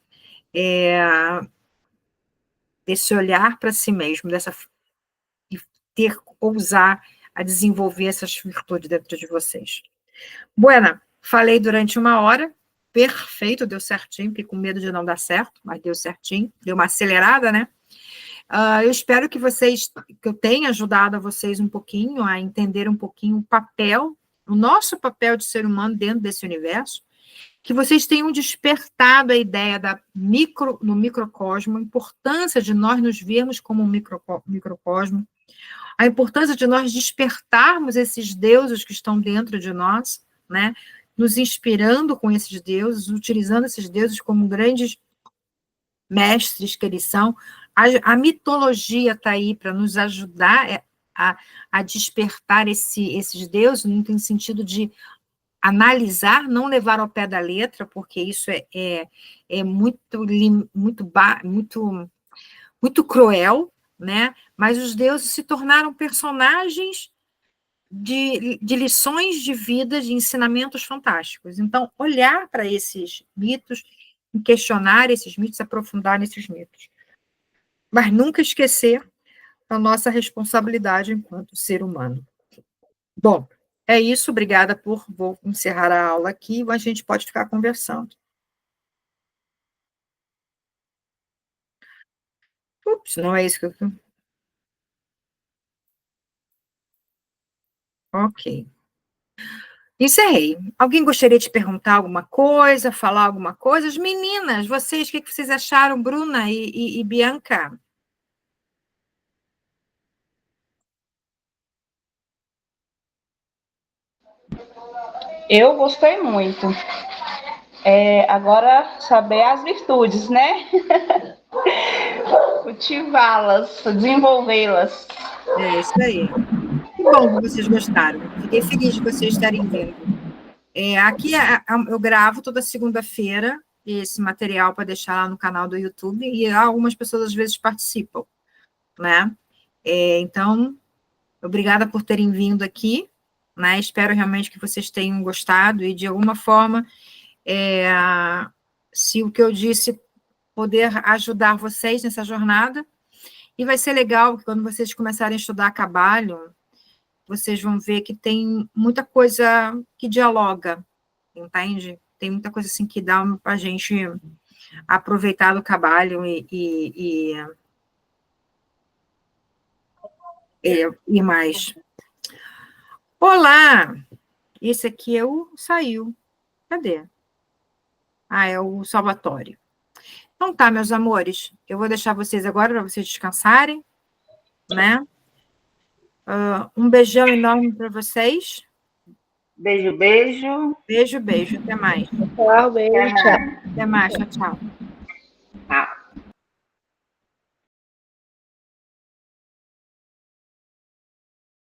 Desse olhar para si mesmo, e ousar a desenvolver essas virtudes dentro de vocês. Buena, falei durante 1 hora, perfeito, deu certinho, fiquei com medo de não dar certo, mas deu certinho, deu uma acelerada, né? Eu espero que eu tenha ajudado a vocês um pouquinho a entender um pouquinho o nosso papel de ser humano dentro desse universo, que vocês tenham despertado a ideia no microcosmo, a importância de nós nos vermos como um microcosmo, a importância de nós despertarmos esses deuses que estão dentro de nós, né? Nos inspirando com esses deuses, utilizando esses deuses como grandes mestres que eles são. A mitologia está aí para nos ajudar a despertar esses deuses, no sentido de analisar, não levar ao pé da letra, porque isso é muito cruel, né? Mas os deuses se tornaram personagens de lições de vida, de ensinamentos fantásticos. Então, olhar para esses mitos, questionar esses mitos, aprofundar nesses mitos. Mas nunca esquecer a nossa responsabilidade enquanto ser humano. Bom, é isso, obrigada vou encerrar a aula aqui, a gente pode ficar conversando. Ups, não é isso que eu... Ok. Encerrei. Alguém gostaria de perguntar alguma coisa, falar alguma coisa? As meninas, vocês, o que vocês acharam, Bruna e Bianca? Eu gostei muito. Agora, saber as virtudes, né? Cultivá-las, desenvolvê-las. É isso aí. Que bom que vocês gostaram. Fiquei feliz de vocês estarem vindo. Aqui eu gravo toda segunda-feira esse material para deixar lá no canal do YouTube e algumas pessoas às vezes participam, né? Então, obrigada por terem vindo aqui, né? Espero realmente que vocês tenham gostado e, de alguma forma, se o que eu disse poder ajudar vocês nessa jornada, e vai ser legal que quando vocês começarem a estudar Cabalho, vocês vão ver que tem muita coisa que dialoga, entende? Tem muita coisa assim que dá para a gente aproveitar do Cabalho e mais. Olá! Esse aqui saiu. Cadê? É o Salvatore. Então tá, meus amores, eu vou deixar vocês agora para vocês descansarem, né? Um beijão enorme para vocês. Beijo, beijo. Beijo, beijo. Até mais. Tchau, beijo, tchau. Até mais. Tchau, tchau. Tchau.